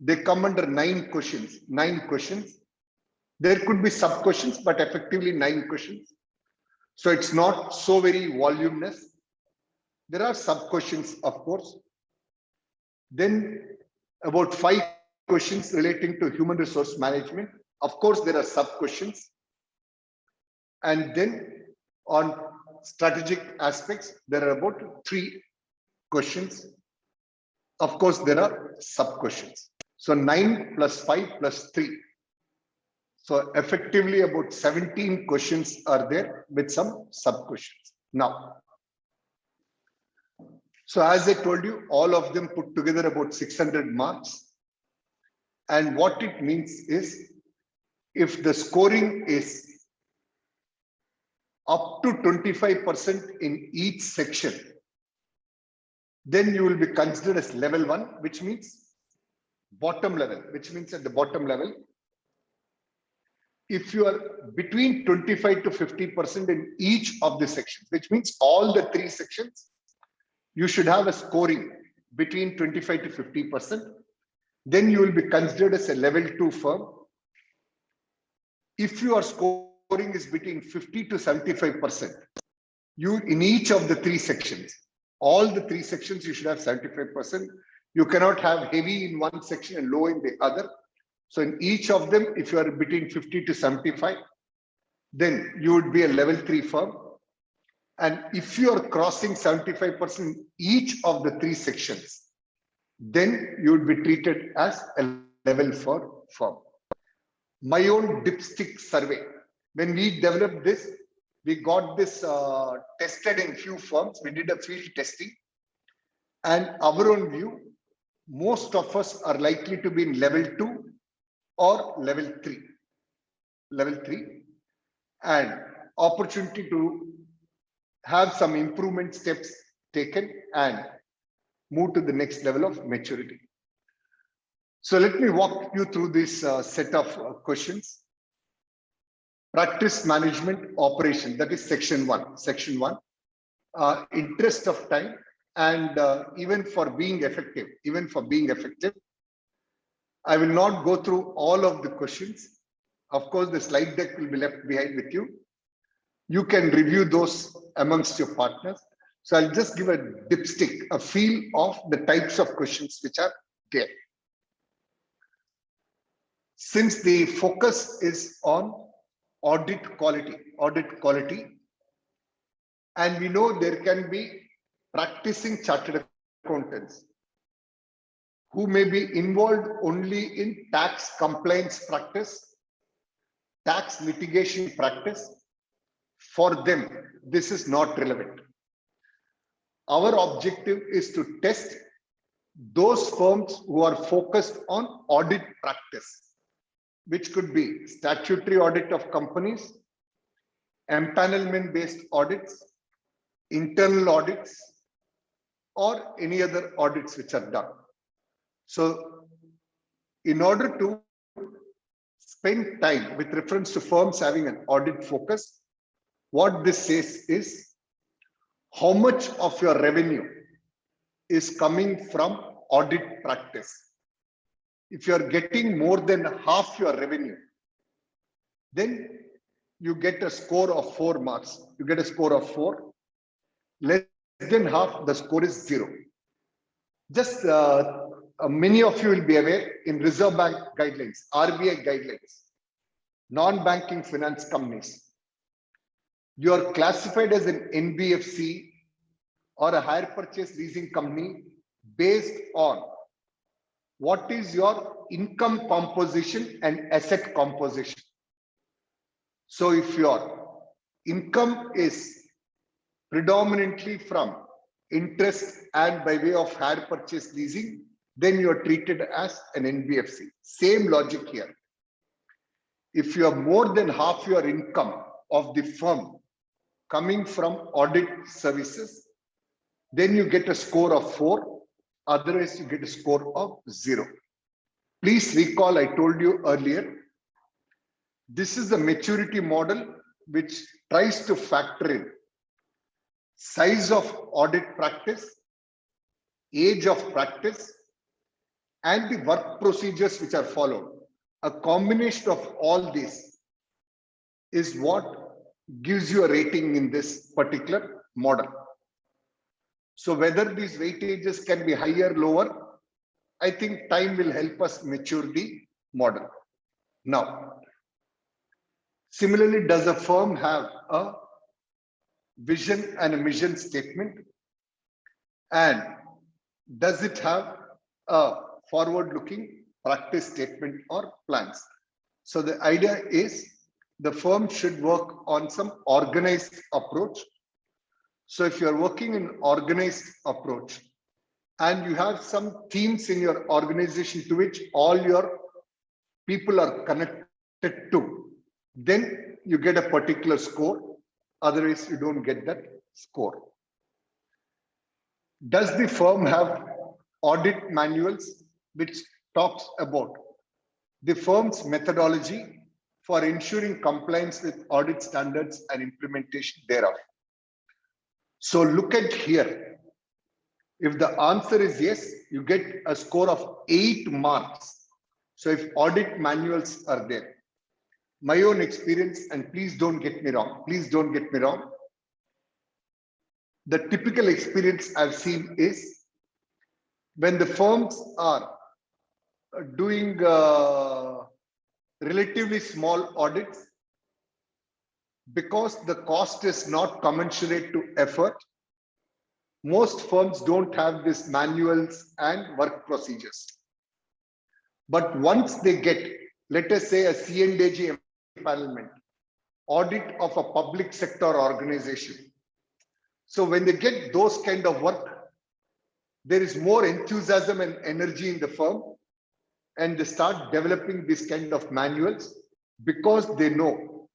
they come under 9 questions, 9 questions. There could be sub questions, but effectively 9 questions. So it's not so very voluminous. There are sub questions, of course. Then about 5 questions relating to human resource management. Of course, there are sub questions. And then on strategic aspects, there are about 3 questions. Of course, there are sub questions. So 9 plus 5 plus 3. So effectively about 17 questions are there with some sub questions. Now, so as I told you, all of them put together about 600 marks. And what it means is, if the scoring is up to 25% in each section, then you will be considered as level 1, which means bottom level, which means at the bottom level. If you are between 25 to 50% in each of the sections, which means all the 3 sections, you should have a scoring between 25 to 50%. Then you will be considered as a level 2 firm. If your scoring is between 50 to 75%, you in each of the 3 sections, all the 3 sections, you should have 75%. You cannot have heavy in one section and low in the other. So in each of them, if you are between 50 to 75, then you would be a level 3 firm. And if you are crossing 75% in each of the 3 sections, then you would be treated as a level 4 firm. My own dipstick survey, when we developed this, we got this tested in few firms. We did a field testing, and our own view, most of us are likely to be in level 2 or level 3, and opportunity to have some improvement steps taken and move to the next level of maturity. So let me walk you through this set of questions. Practice management operation, that is section 1. Section 1, interest of time, and even for being effective, I will not go through all of the questions. Of course, the slide deck will be left behind with you. You can review those amongst your partners. So I'll just give a dipstick, a feel of the types of questions which are there. Since the focus is on audit quality, And we know there can be practicing chartered accountants who may be involved only in tax compliance practice, tax mitigation practice. For them, this is not relevant. Our objective is to test those firms who are focused on audit practice, which could be statutory audit of companies, empanelment-based audits, internal audits, or any other audits which are done. So, in order to spend time with reference to firms having an audit focus, what this says is how much of your revenue is coming from audit practice. If you are getting more than half your revenue, then you get a score of 4 marks. You get a score of 4. Less than half, the score is 0. Just many of you will be aware in Reserve Bank guidelines, RBI guidelines, non-banking finance companies. You are classified as an NBFC or a hire purchase leasing company based on what is your income composition and asset composition. So if your income is predominantly from interest and by way of hire purchase leasing, then you are treated as an NBFC. Same logic here. If you have more than half your income of the firm coming from audit services, then you get a score of 4. Otherwise, you get a score of 0. Please recall, I told you earlier, this is the maturity model which tries to factor in size of audit practice, age of practice, and the work procedures which are followed. A combination of all these is what gives you a rating in this particular model. So whether these weightages can be higher, lower, I think time will help us mature the model. Now, similarly, does a firm have a vision and a mission statement? And does it have a forward-looking practice statement or plans? So the idea is the firm should work on some organized approach. So if you're working in organized approach and you have some themes in your organization to which all your people are connected to, then you get a particular score. Otherwise, you don't get that score. Does the firm have audit manuals which talks about the firm's methodology for ensuring compliance with audit standards and implementation thereof? So look at here. If the answer is yes, you get a score of 8 marks. So if audit manuals are there, my own experience, and please don't get me wrong, the typical experience I've seen is when the firms are doing relatively small audits, because the cost is not commensurate to effort, most firms don't have these manuals and work procedures. But once they get, let us say, a C&AG empanelment, audit of a public sector organization. So when they get those kind of work, there is more enthusiasm and energy in the firm, and they start developing this kind of manuals because they know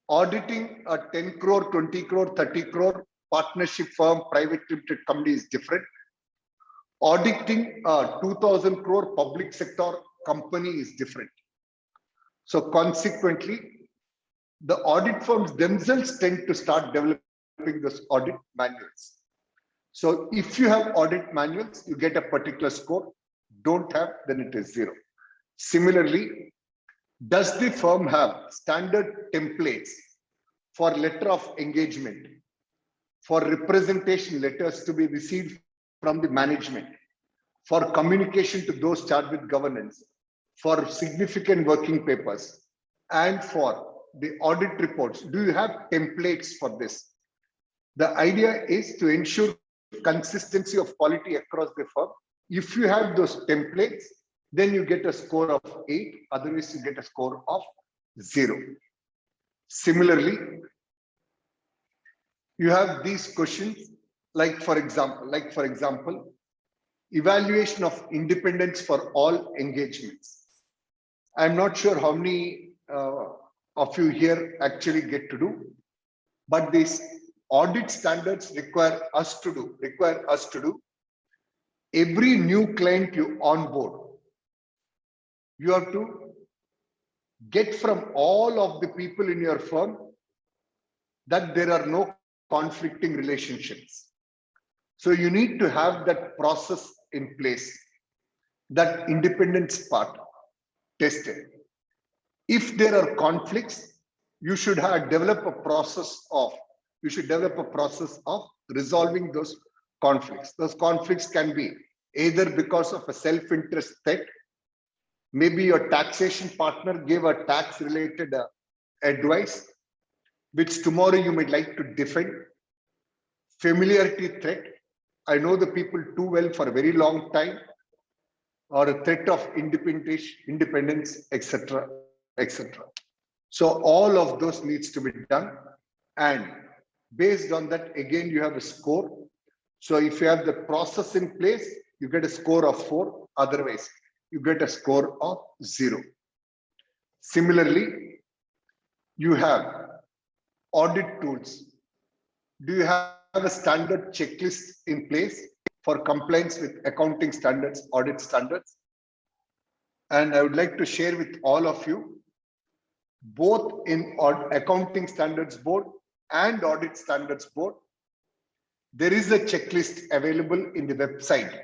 auditing a 10 crore, 20 crore, 30 crore partnership firm, private limited company is different. Auditing a 2000 crore public sector company is different. So consequently, the audit firms themselves tend to start developing those audit manuals. So if you have audit manuals, you get a particular score. Don't have, then it is 0. Similarly, does the firm have standard templates for letter of engagement, for representation letters to be received from the management, for communication to those charged with governance, for significant working papers, and for the audit reports? Do you have templates for this? The idea is to ensure consistency of quality across the firm. If you have those templates, then you get a score of 8, otherwise you get a score of 0. Similarly, you have these questions like for example, evaluation of independence for all engagements. I'm not sure how many of you here actually get to do, but these audit standards require us to do every new client you onboard. You have to get from all of the people in your firm that there are no conflicting relationships. So you need to have that process in place, that independence part tested. If there are conflicts, you should develop a process of resolving those conflicts. Those conflicts can be either because of a self-interest threat, maybe your taxation partner gave a tax related advice, which tomorrow you might like to defend, familiarity threat. I know the people too well for a very long time, or a threat of independence, etc., etc. So all of those needs to be done, and based on that, again, you have a score. So if you have the process in place, you get a score of 4. Otherwise, you get a score of 0. Similarly, you have audit tools. Do you have a standard checklist in place for compliance with accounting standards, audit standards? And I would like to share with all of you, both in accounting standards board and audit standards board, there is a checklist available in the website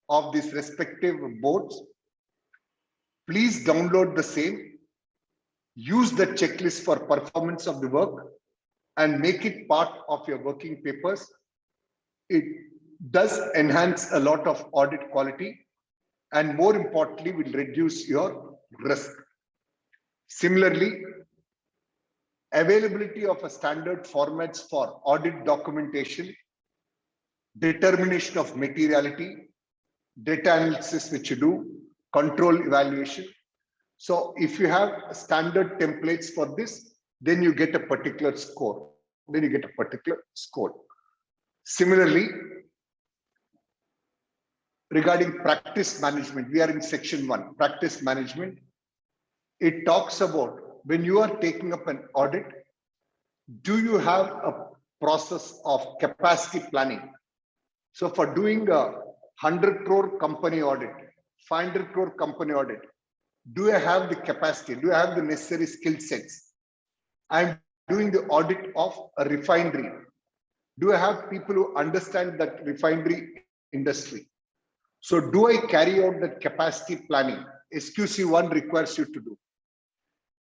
of these respective boards. Please download the same, use the checklist for performance of the work, and make it part of your working papers. It does enhance a lot of audit quality, and more importantly, will reduce your risk. Similarly, availability of a standard formats for audit documentation, determination of materiality, data analysis which you do, control evaluation. So if you have standard templates for this, then you get a particular score. Similarly, regarding practice management, we are in section 1, practice management. It talks about when you are taking up an audit, do you have a process of capacity planning? So for doing a 100 crore company audit, 500 crore company audit, do I have the capacity? Do I have the necessary skill sets? I'm doing the audit of a refinery. Do I have people who understand that refinery industry? So do I carry out that capacity planning? SQC1 requires you to do.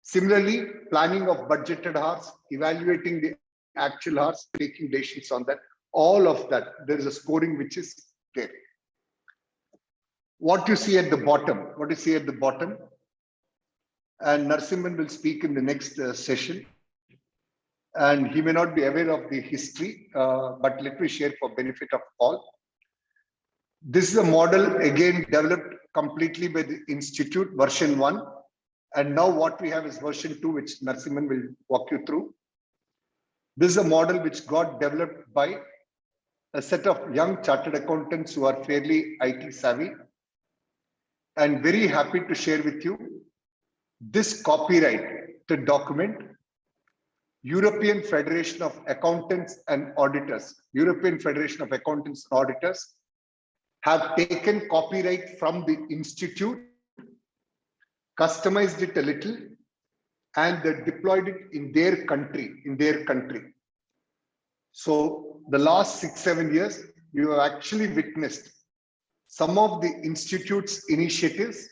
Similarly, planning of budgeted hours, evaluating the actual hours, taking decisions on that, all of that, there is a scoring which is there. What you see at the bottom, and Narasimhan will speak in the next session, and he may not be aware of the history, but let me share for benefit of all. This is a model again developed completely by the Institute, version 1. And now what we have is version 2, which Narasimhan will walk you through. This is a model which got developed by a set of young chartered accountants who are fairly IT savvy. And very happy to share with you this copyrighted document. European Federation of Accountants and Auditors, have taken copyright from the Institute, customized it a little, and they deployed it in their country. So the last 6-7 years, you have actually witnessed some of the Institute's initiatives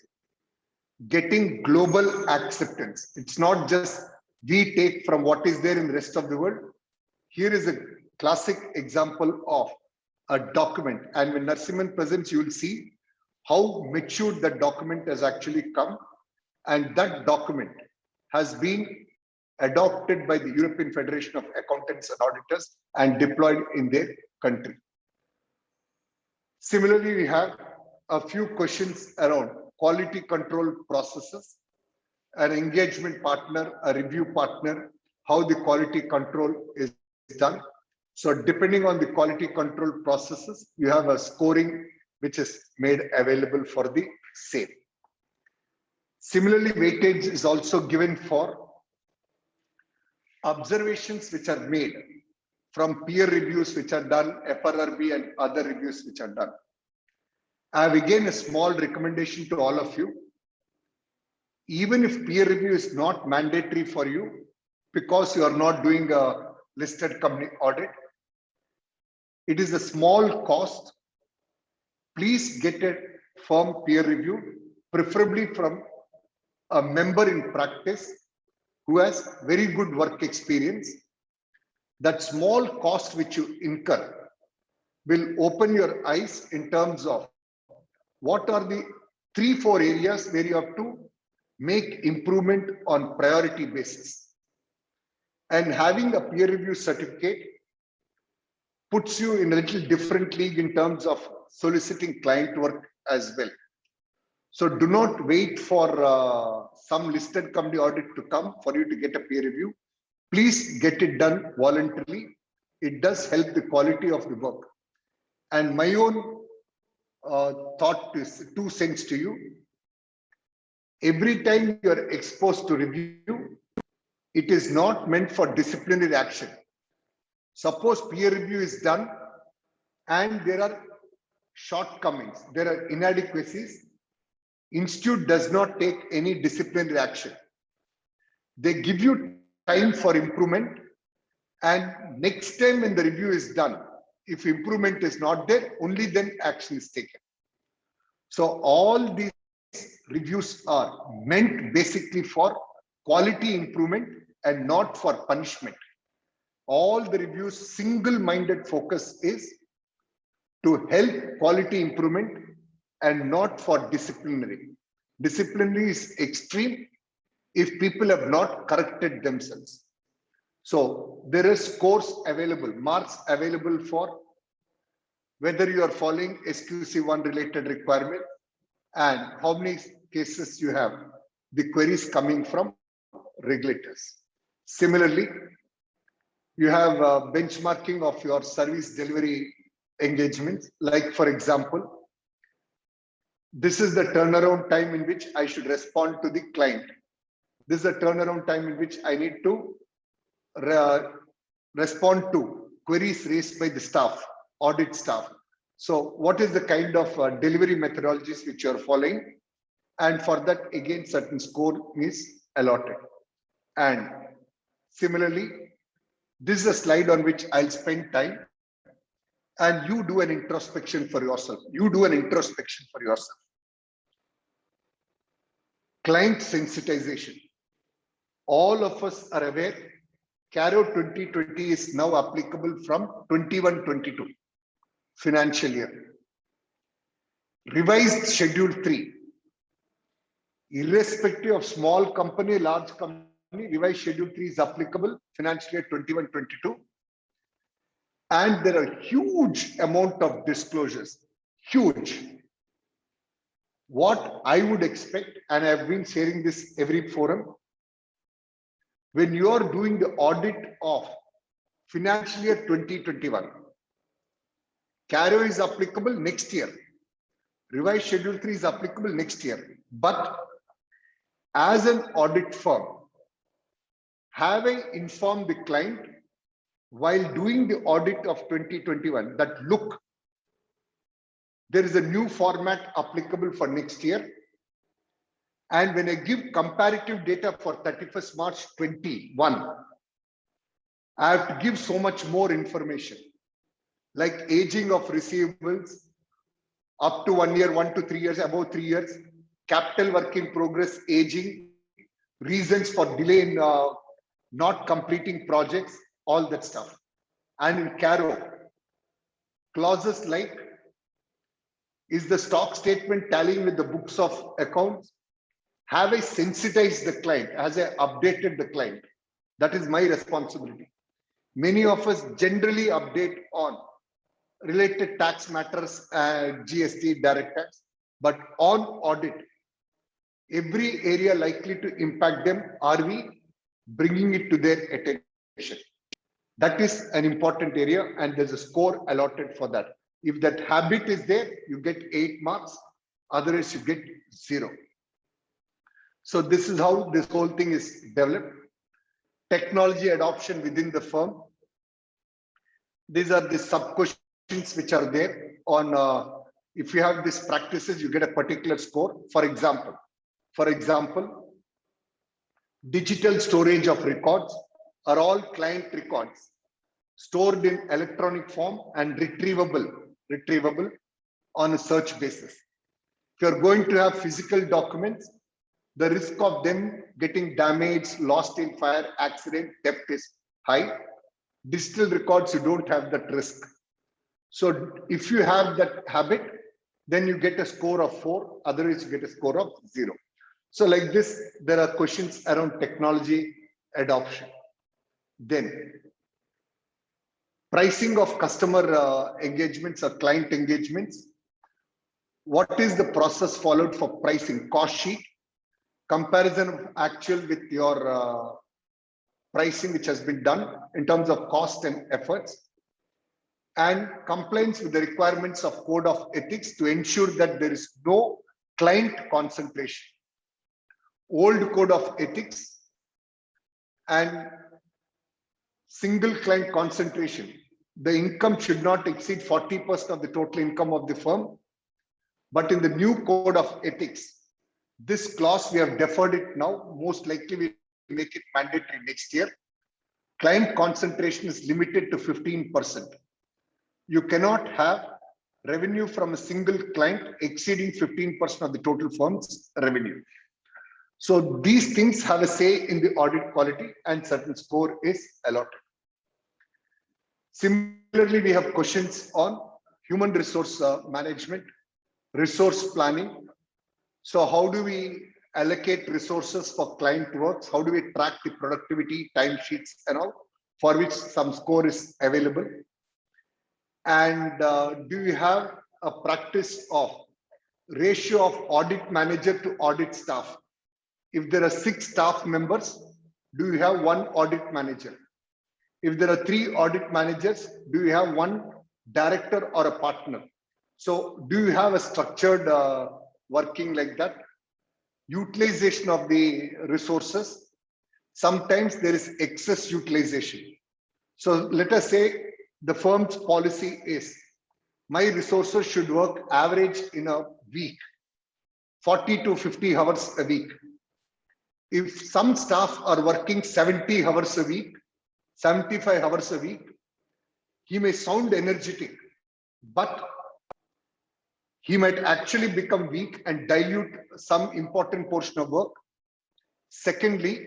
getting global acceptance. It's not just we take from what is there in the rest of the world. Here is a classic example of a document, and when Narasimhan presents, you will see how mature that document has actually come, and that document has been adopted by the European Federation of Accountants and Auditors and deployed in their country. Similarly, we have a few questions around quality control processes, an engagement partner, a review partner, how the quality control is done. So depending on the quality control processes, you have a scoring which is made available for the same. Similarly, weightage is also given for observations which are made from peer reviews which are done, FRRB and other reviews which are done. I have again a small recommendation to all of you. Even if peer review is not mandatory for you because you are not doing a listed company audit, it is a small cost. Please get a firm peer review, preferably from a member in practice who has very good work experience. That small cost which you incur will open your eyes in terms of what are the 3-4 areas where you have to make improvement on priority basis. And having a peer review certificate puts you in a little different league in terms of soliciting client work as well. So do not wait for some listed company audit to come for you to get a peer review. Please get it done voluntarily. It does help the quality of the work. And my own thought is 2 cents to you. Every time you are exposed to review, it is not meant for disciplinary action. Suppose peer review is done and there are shortcomings, there are inadequacies. Institute does not take any disciplinary action. They give you time for improvement, and next time when the review is done, if improvement is not there, only then action is taken. So all these reviews are meant basically for quality improvement and not for punishment. All the reviews' single-minded focus is to help quality improvement and not for disciplinary. Disciplinary is extreme if people have not corrected themselves. So there is scores available, marks available for whether you are following SQC1 related requirement and how many cases you have, the queries coming from regulators. Similarly, you have benchmarking of your service delivery engagements. Like for example, this is the turnaround time in which I should respond to the client. This is the turnaround time in which I need to respond to queries raised by the staff, audit staff. So what is the kind of delivery methodologies which you are following? And for that, again, certain score is allotted. And similarly, this is a slide on which I'll spend time. And you do an introspection for yourself. You do an introspection for yourself. Client sensitization. All of us are aware, CARO 2020 is now applicable from 21-22 financial year. Revised Schedule 3. Irrespective of small company, large company, revised Schedule 3 is applicable financial year 21-22. And there are huge amount of disclosures, huge. What I would expect, and I've been sharing this every forum, when you are doing the audit of financial year 2021, CARO is applicable next year. Revised Schedule 3 is applicable next year. But as an audit firm, having informed the client while doing the audit of 2021 that look, there is a new format applicable for next year. And when I give comparative data for 31st March 21, I have to give so much more information, like aging of receivables up to 1 year, 1 to 3 years, above 3 years, capital work in progress, aging, reasons for delay in not completing projects, all that stuff. And in CARO, clauses like, is the stock statement tallying with the books of accounts? Have I sensitized the client? Has I updated the client? That is my responsibility. Many of us generally update on related tax matters, GST, direct tax, but on audit, every area likely to impact them, are we bringing it to their attention? That is an important area, and there's a score allotted for that. If that habit is there, you get 8 marks, otherwise you get 0. So this is how this whole thing is developed. Technology adoption within the firm. These are the sub questions which are there on if you have these practices, you get a particular score. For example, digital storage of records are all client records stored in electronic form and retrievable on a search basis. If you're going to have physical documents, the risk of them getting damaged, lost in fire, accident, theft is high. Digital records, you don't have that risk. So if you have that habit, then you get a score of 4, otherwise you get a score of 0. So like this, there are questions around technology adoption. Then pricing of customer engagements or client engagements. What is the process followed for pricing? Cost sheet, comparison of actual with your pricing which has been done in terms of cost and efforts, and compliance with the requirements of code of ethics to ensure that there is no client concentration. Old code of ethics and single client concentration. The income should not exceed 40% of the total income of the firm. But in the new code of ethics, this clause, we have deferred it now. Most likely we make it mandatory next year. Client concentration is limited to 15%. You cannot have revenue from a single client exceeding 15% of the total firm's revenue. So these things have a say in the audit quality, and certain score is allotted. Similarly, we have questions on human resource management, resource planning. So how do we allocate resources for client works? How do we track the productivity, timesheets and all, for which some score is available? And do you have a practice of ratio of audit manager to audit staff? If there are 6 staff members, do you have 1 audit manager? If there are 3 audit managers, do you have 1 director or a partner? So do you have a structured working like that? Utilization of the resources. Sometimes there is excess utilization. So let us say the firm's policy is, my resources should work average in a week, 40 to 50 hours a week. If some staff are working 70 hours a week, 75 hours a week, he may sound energetic, but he might actually become weak and dilute some important portion of work. Secondly,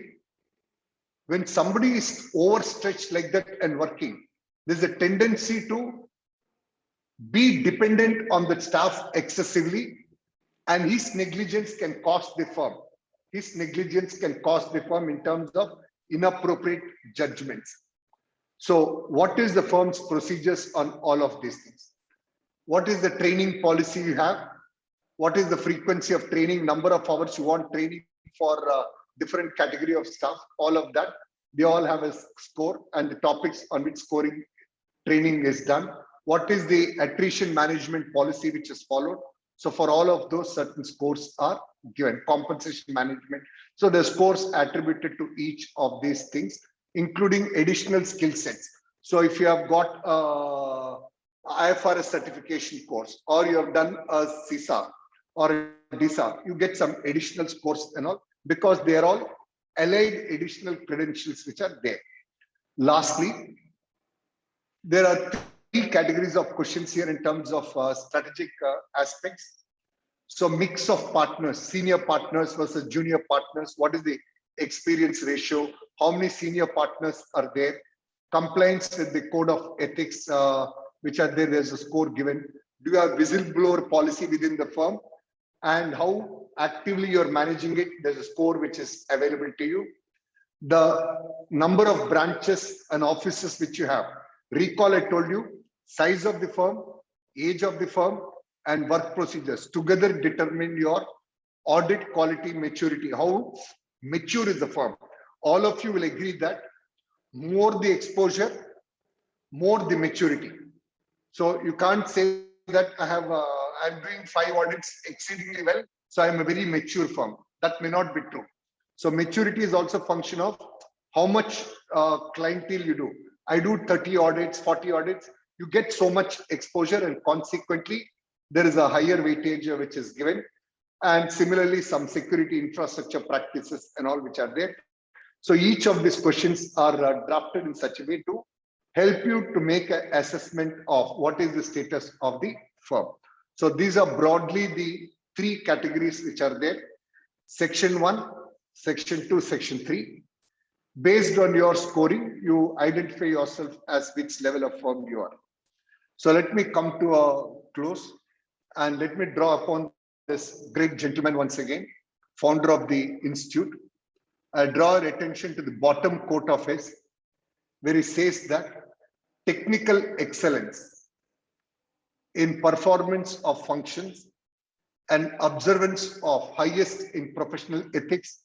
when somebody is overstretched like that and working, there's a tendency to be dependent on the staff excessively, and his negligence can cost the firm. His negligence can cost the firm in terms of inappropriate judgments. So what is the firm's procedures on all of these things? What is the training policy you have? What is the frequency of training, number of hours you want training for different category of staff? All of that, they all have a score, and the topics on which scoring training is done. What is the attrition management policy which is followed? So for all of those, certain scores are given. Compensation management. So the scores attributed to each of these things, including additional skill sets. So if you have got IFRS certification course, or you have done a CISA or a DISA, you get some additional scores and all, because they are all allied additional credentials which are there. Lastly, there are 3 categories of questions here in terms of strategic aspects. So mix of partners, senior partners versus junior partners. What is the experience ratio? How many senior partners are there? Compliance with the code of ethics, which are there, there's a score given. Do you have whistleblower policy within the firm? And how actively you're managing it, there's a score which is available to you. the number of branches and offices which you have. Recall I told you, size of the firm, age of the firm, and work procedures together determine your audit quality maturity. How mature is the firm? All of you will agree that more the exposure, more the maturity. So you can't say that I'm doing 5 audits exceedingly well, so I'm a very mature firm. That may not be true. So maturity is also a function of how much clientele you do. I do 30 audits, 40 audits. You get so much exposure, and consequently, there is a higher weightage which is given. And similarly, some security infrastructure practices and all which are there. So each of these questions are drafted in such a way to help you to make an assessment of what is the status of the firm. So these are broadly the 3 categories which are there. Section 1, Section 2, Section 3. Based on your scoring, you identify yourself as which level of firm you are. So let me come to a close and let me draw upon this great gentleman once again, founder of the institute. I draw your attention to the bottom quote of his, where he says that technical excellence in performance of functions and observance of highest in professional ethics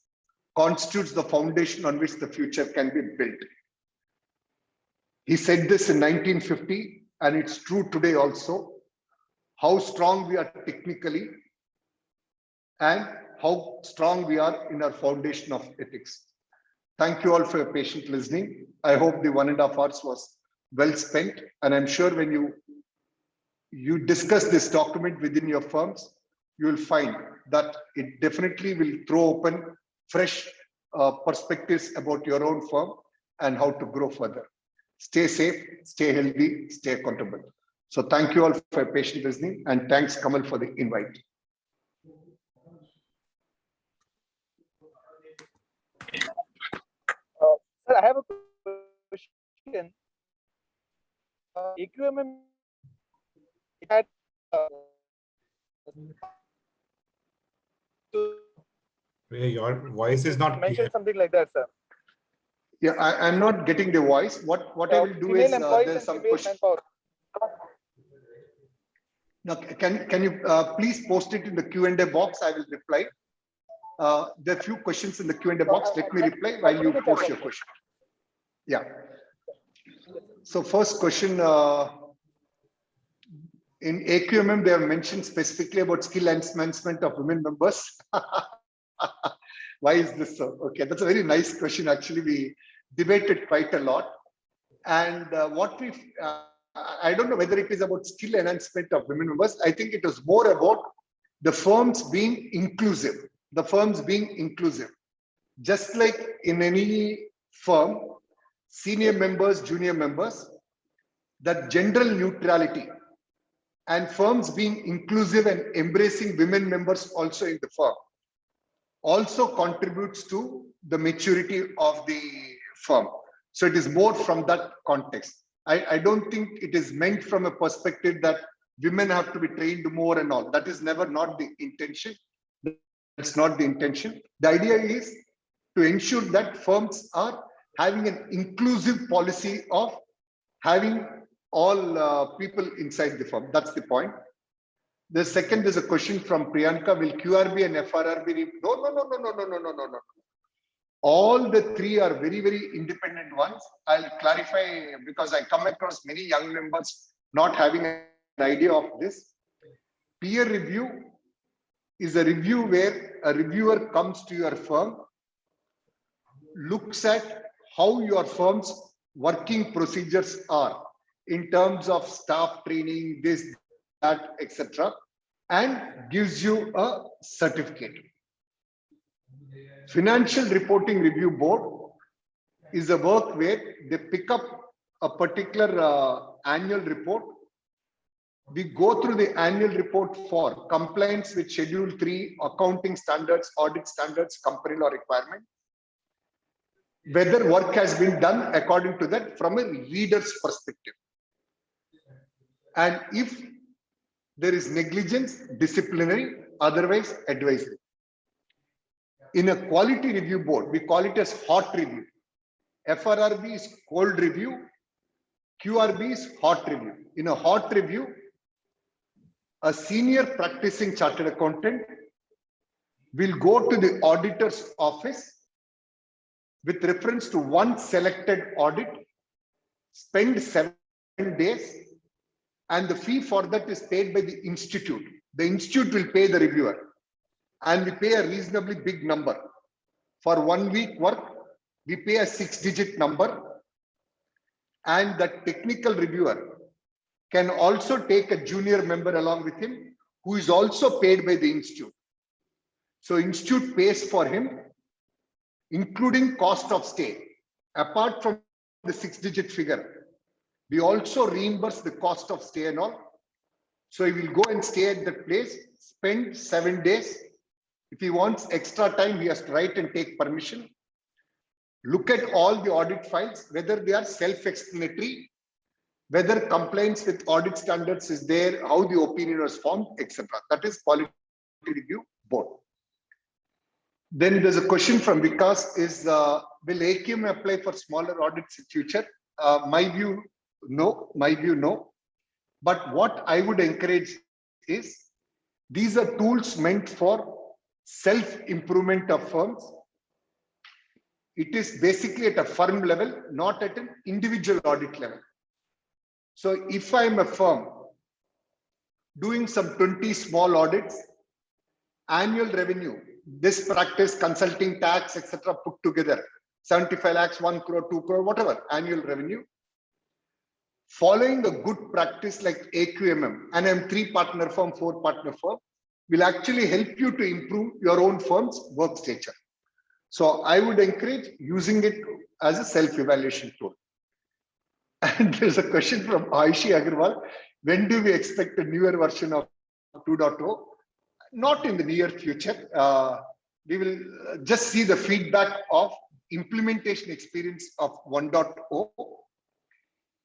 constitutes the foundation on which the future can be built. He said this in 1950, and it's true today also. How strong we are technically and how strong we are in our foundation of ethics. Thank you all for your patient listening. I hope the 1.5 hours was well spent, and I'm sure when you discuss this document within your firms, you will find that it definitely will throw open fresh perspectives about your own firm and how to grow further. Stay safe, stay healthy, stay accountable. So thank you all for your patient listening, and thanks Kamal for the invite. Sir, I have a question. AQMM had your voice is not mentioned clear. something like that, sir. Yeah, I'm not getting the voice. What I will do is there's some question. Now, can you please post it in the Q&A box? I will reply. There are few questions in the Q&A box. Let me reply while you post your question. Yeah. So first question, in AQMM, they have mentioned specifically about skill enhancement of women members. Why is this so? Okay, that's a very nice question. Actually, we debated quite a lot. And I don't know whether it is about skill enhancement of women members. I think it was more about the firms being inclusive. The firms being inclusive. Just like in any firm, senior members, junior members, that gender neutrality and firms being inclusive and embracing women members also in the firm also contributes to the maturity of the firm. So it is more from that context. I don't think it is meant from a perspective that women have to be trained more and all. That is never not the intention. That's not the intention. The idea is to ensure that firms are having an inclusive policy of having all people inside the firm. That's the point. The second is a question from Priyanka. Will QRB and FRRB? No. All the 3 are very, very independent ones. I'll clarify because I come across many young members not having an idea of this. Peer review is a review where a reviewer comes to your firm, looks at how your firm's working procedures are in terms of staff training, this, that, etc., and gives you a certificate. Financial Reporting Review Board is a work where they pick up a particular annual report. We go through the annual report for compliance with Schedule 3, accounting standards, audit standards, company law requirement. Whether work has been done according to that from a reader's perspective. And if there is negligence, disciplinary, otherwise advisory. in a quality review board, we call it as hot review. FRRB is cold review. QRB is hot review. In a hot review, a senior practicing chartered accountant will go to the auditor's office with reference to one selected audit, spend 7 days, and the fee for that is paid by the institute. The institute will pay the reviewer, and we pay a reasonably big number. For 1 week work, we pay a 6-digit number, and the technical reviewer can also take a junior member along with him who is also paid by the institute. So institute pays for him, including cost of stay. Apart from the 6-digit figure, we also reimburse the cost of stay and all. So he will go and stay at that place, spend 7 days. If he wants extra time, he has to write and take permission. Look at all the audit files, whether they are self-explanatory, whether compliance with audit standards is there, how the opinion was formed, etc. That is quality review board. Then there's a question from Vikas: is will AQM apply for smaller audits in future? My view, no. My view, no. But what I would encourage is these are tools meant for self-improvement of firms. It is basically at a firm level, not at an individual audit level. So if I'm a firm doing some 20 small audits, annual revenue, this practice, consulting, tax, etc. put together, 75 lakhs, 1 crore, 2 crore, whatever, annual revenue. Following a good practice like AQMM, and I'm 3-partner firm, 4-partner firm, will actually help you to improve your own firm's work stature. So I would encourage using it as a self-evaluation tool. And there's a question from Aishi Agarwal: when do we expect a newer version of 2.0? Not in the near future. We will just see the feedback of implementation experience of 1.0.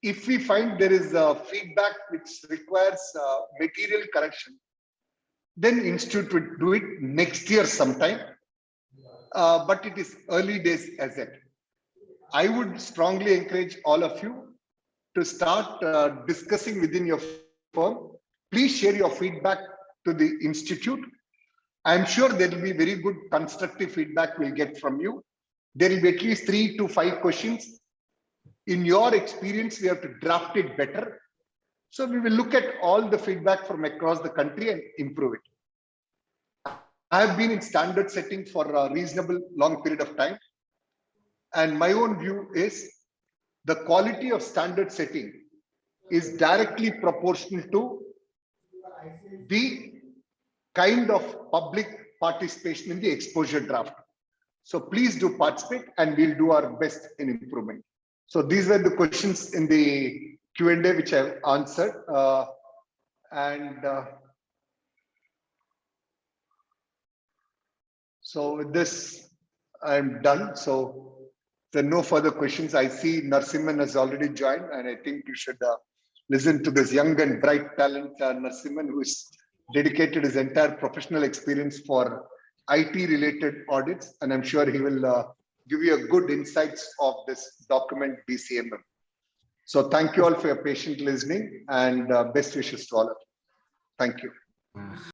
If we find there is a feedback which requires material correction, then Institute would do it next year sometime. But it is early days as yet. I would strongly encourage all of you to start discussing within your firm. Please share your feedback to the Institute. I'm sure there will be very good constructive feedback we'll get from you. There will be at least 3 to 5 questions. In your experience, we have to draft it better. So we will look at all the feedback from across the country and improve it. I have been in standard setting for a reasonable long period of time. And my own view is the quality of standard setting is directly proportional to the kind of public participation in the exposure draft. So please do participate and we'll do our best in improvement. So these were the questions in the Q&A which I've answered. So with this, I'm done. So there are no further questions. I see Narasimhan has already joined, and I think you should listen to this young and bright talent, Narasimhan, who is dedicated his entire professional experience for IT-related audits, and I'm sure he will give you a good insights of this document DCMM. So thank you all for your patient listening, and best wishes to all of you. Thank you.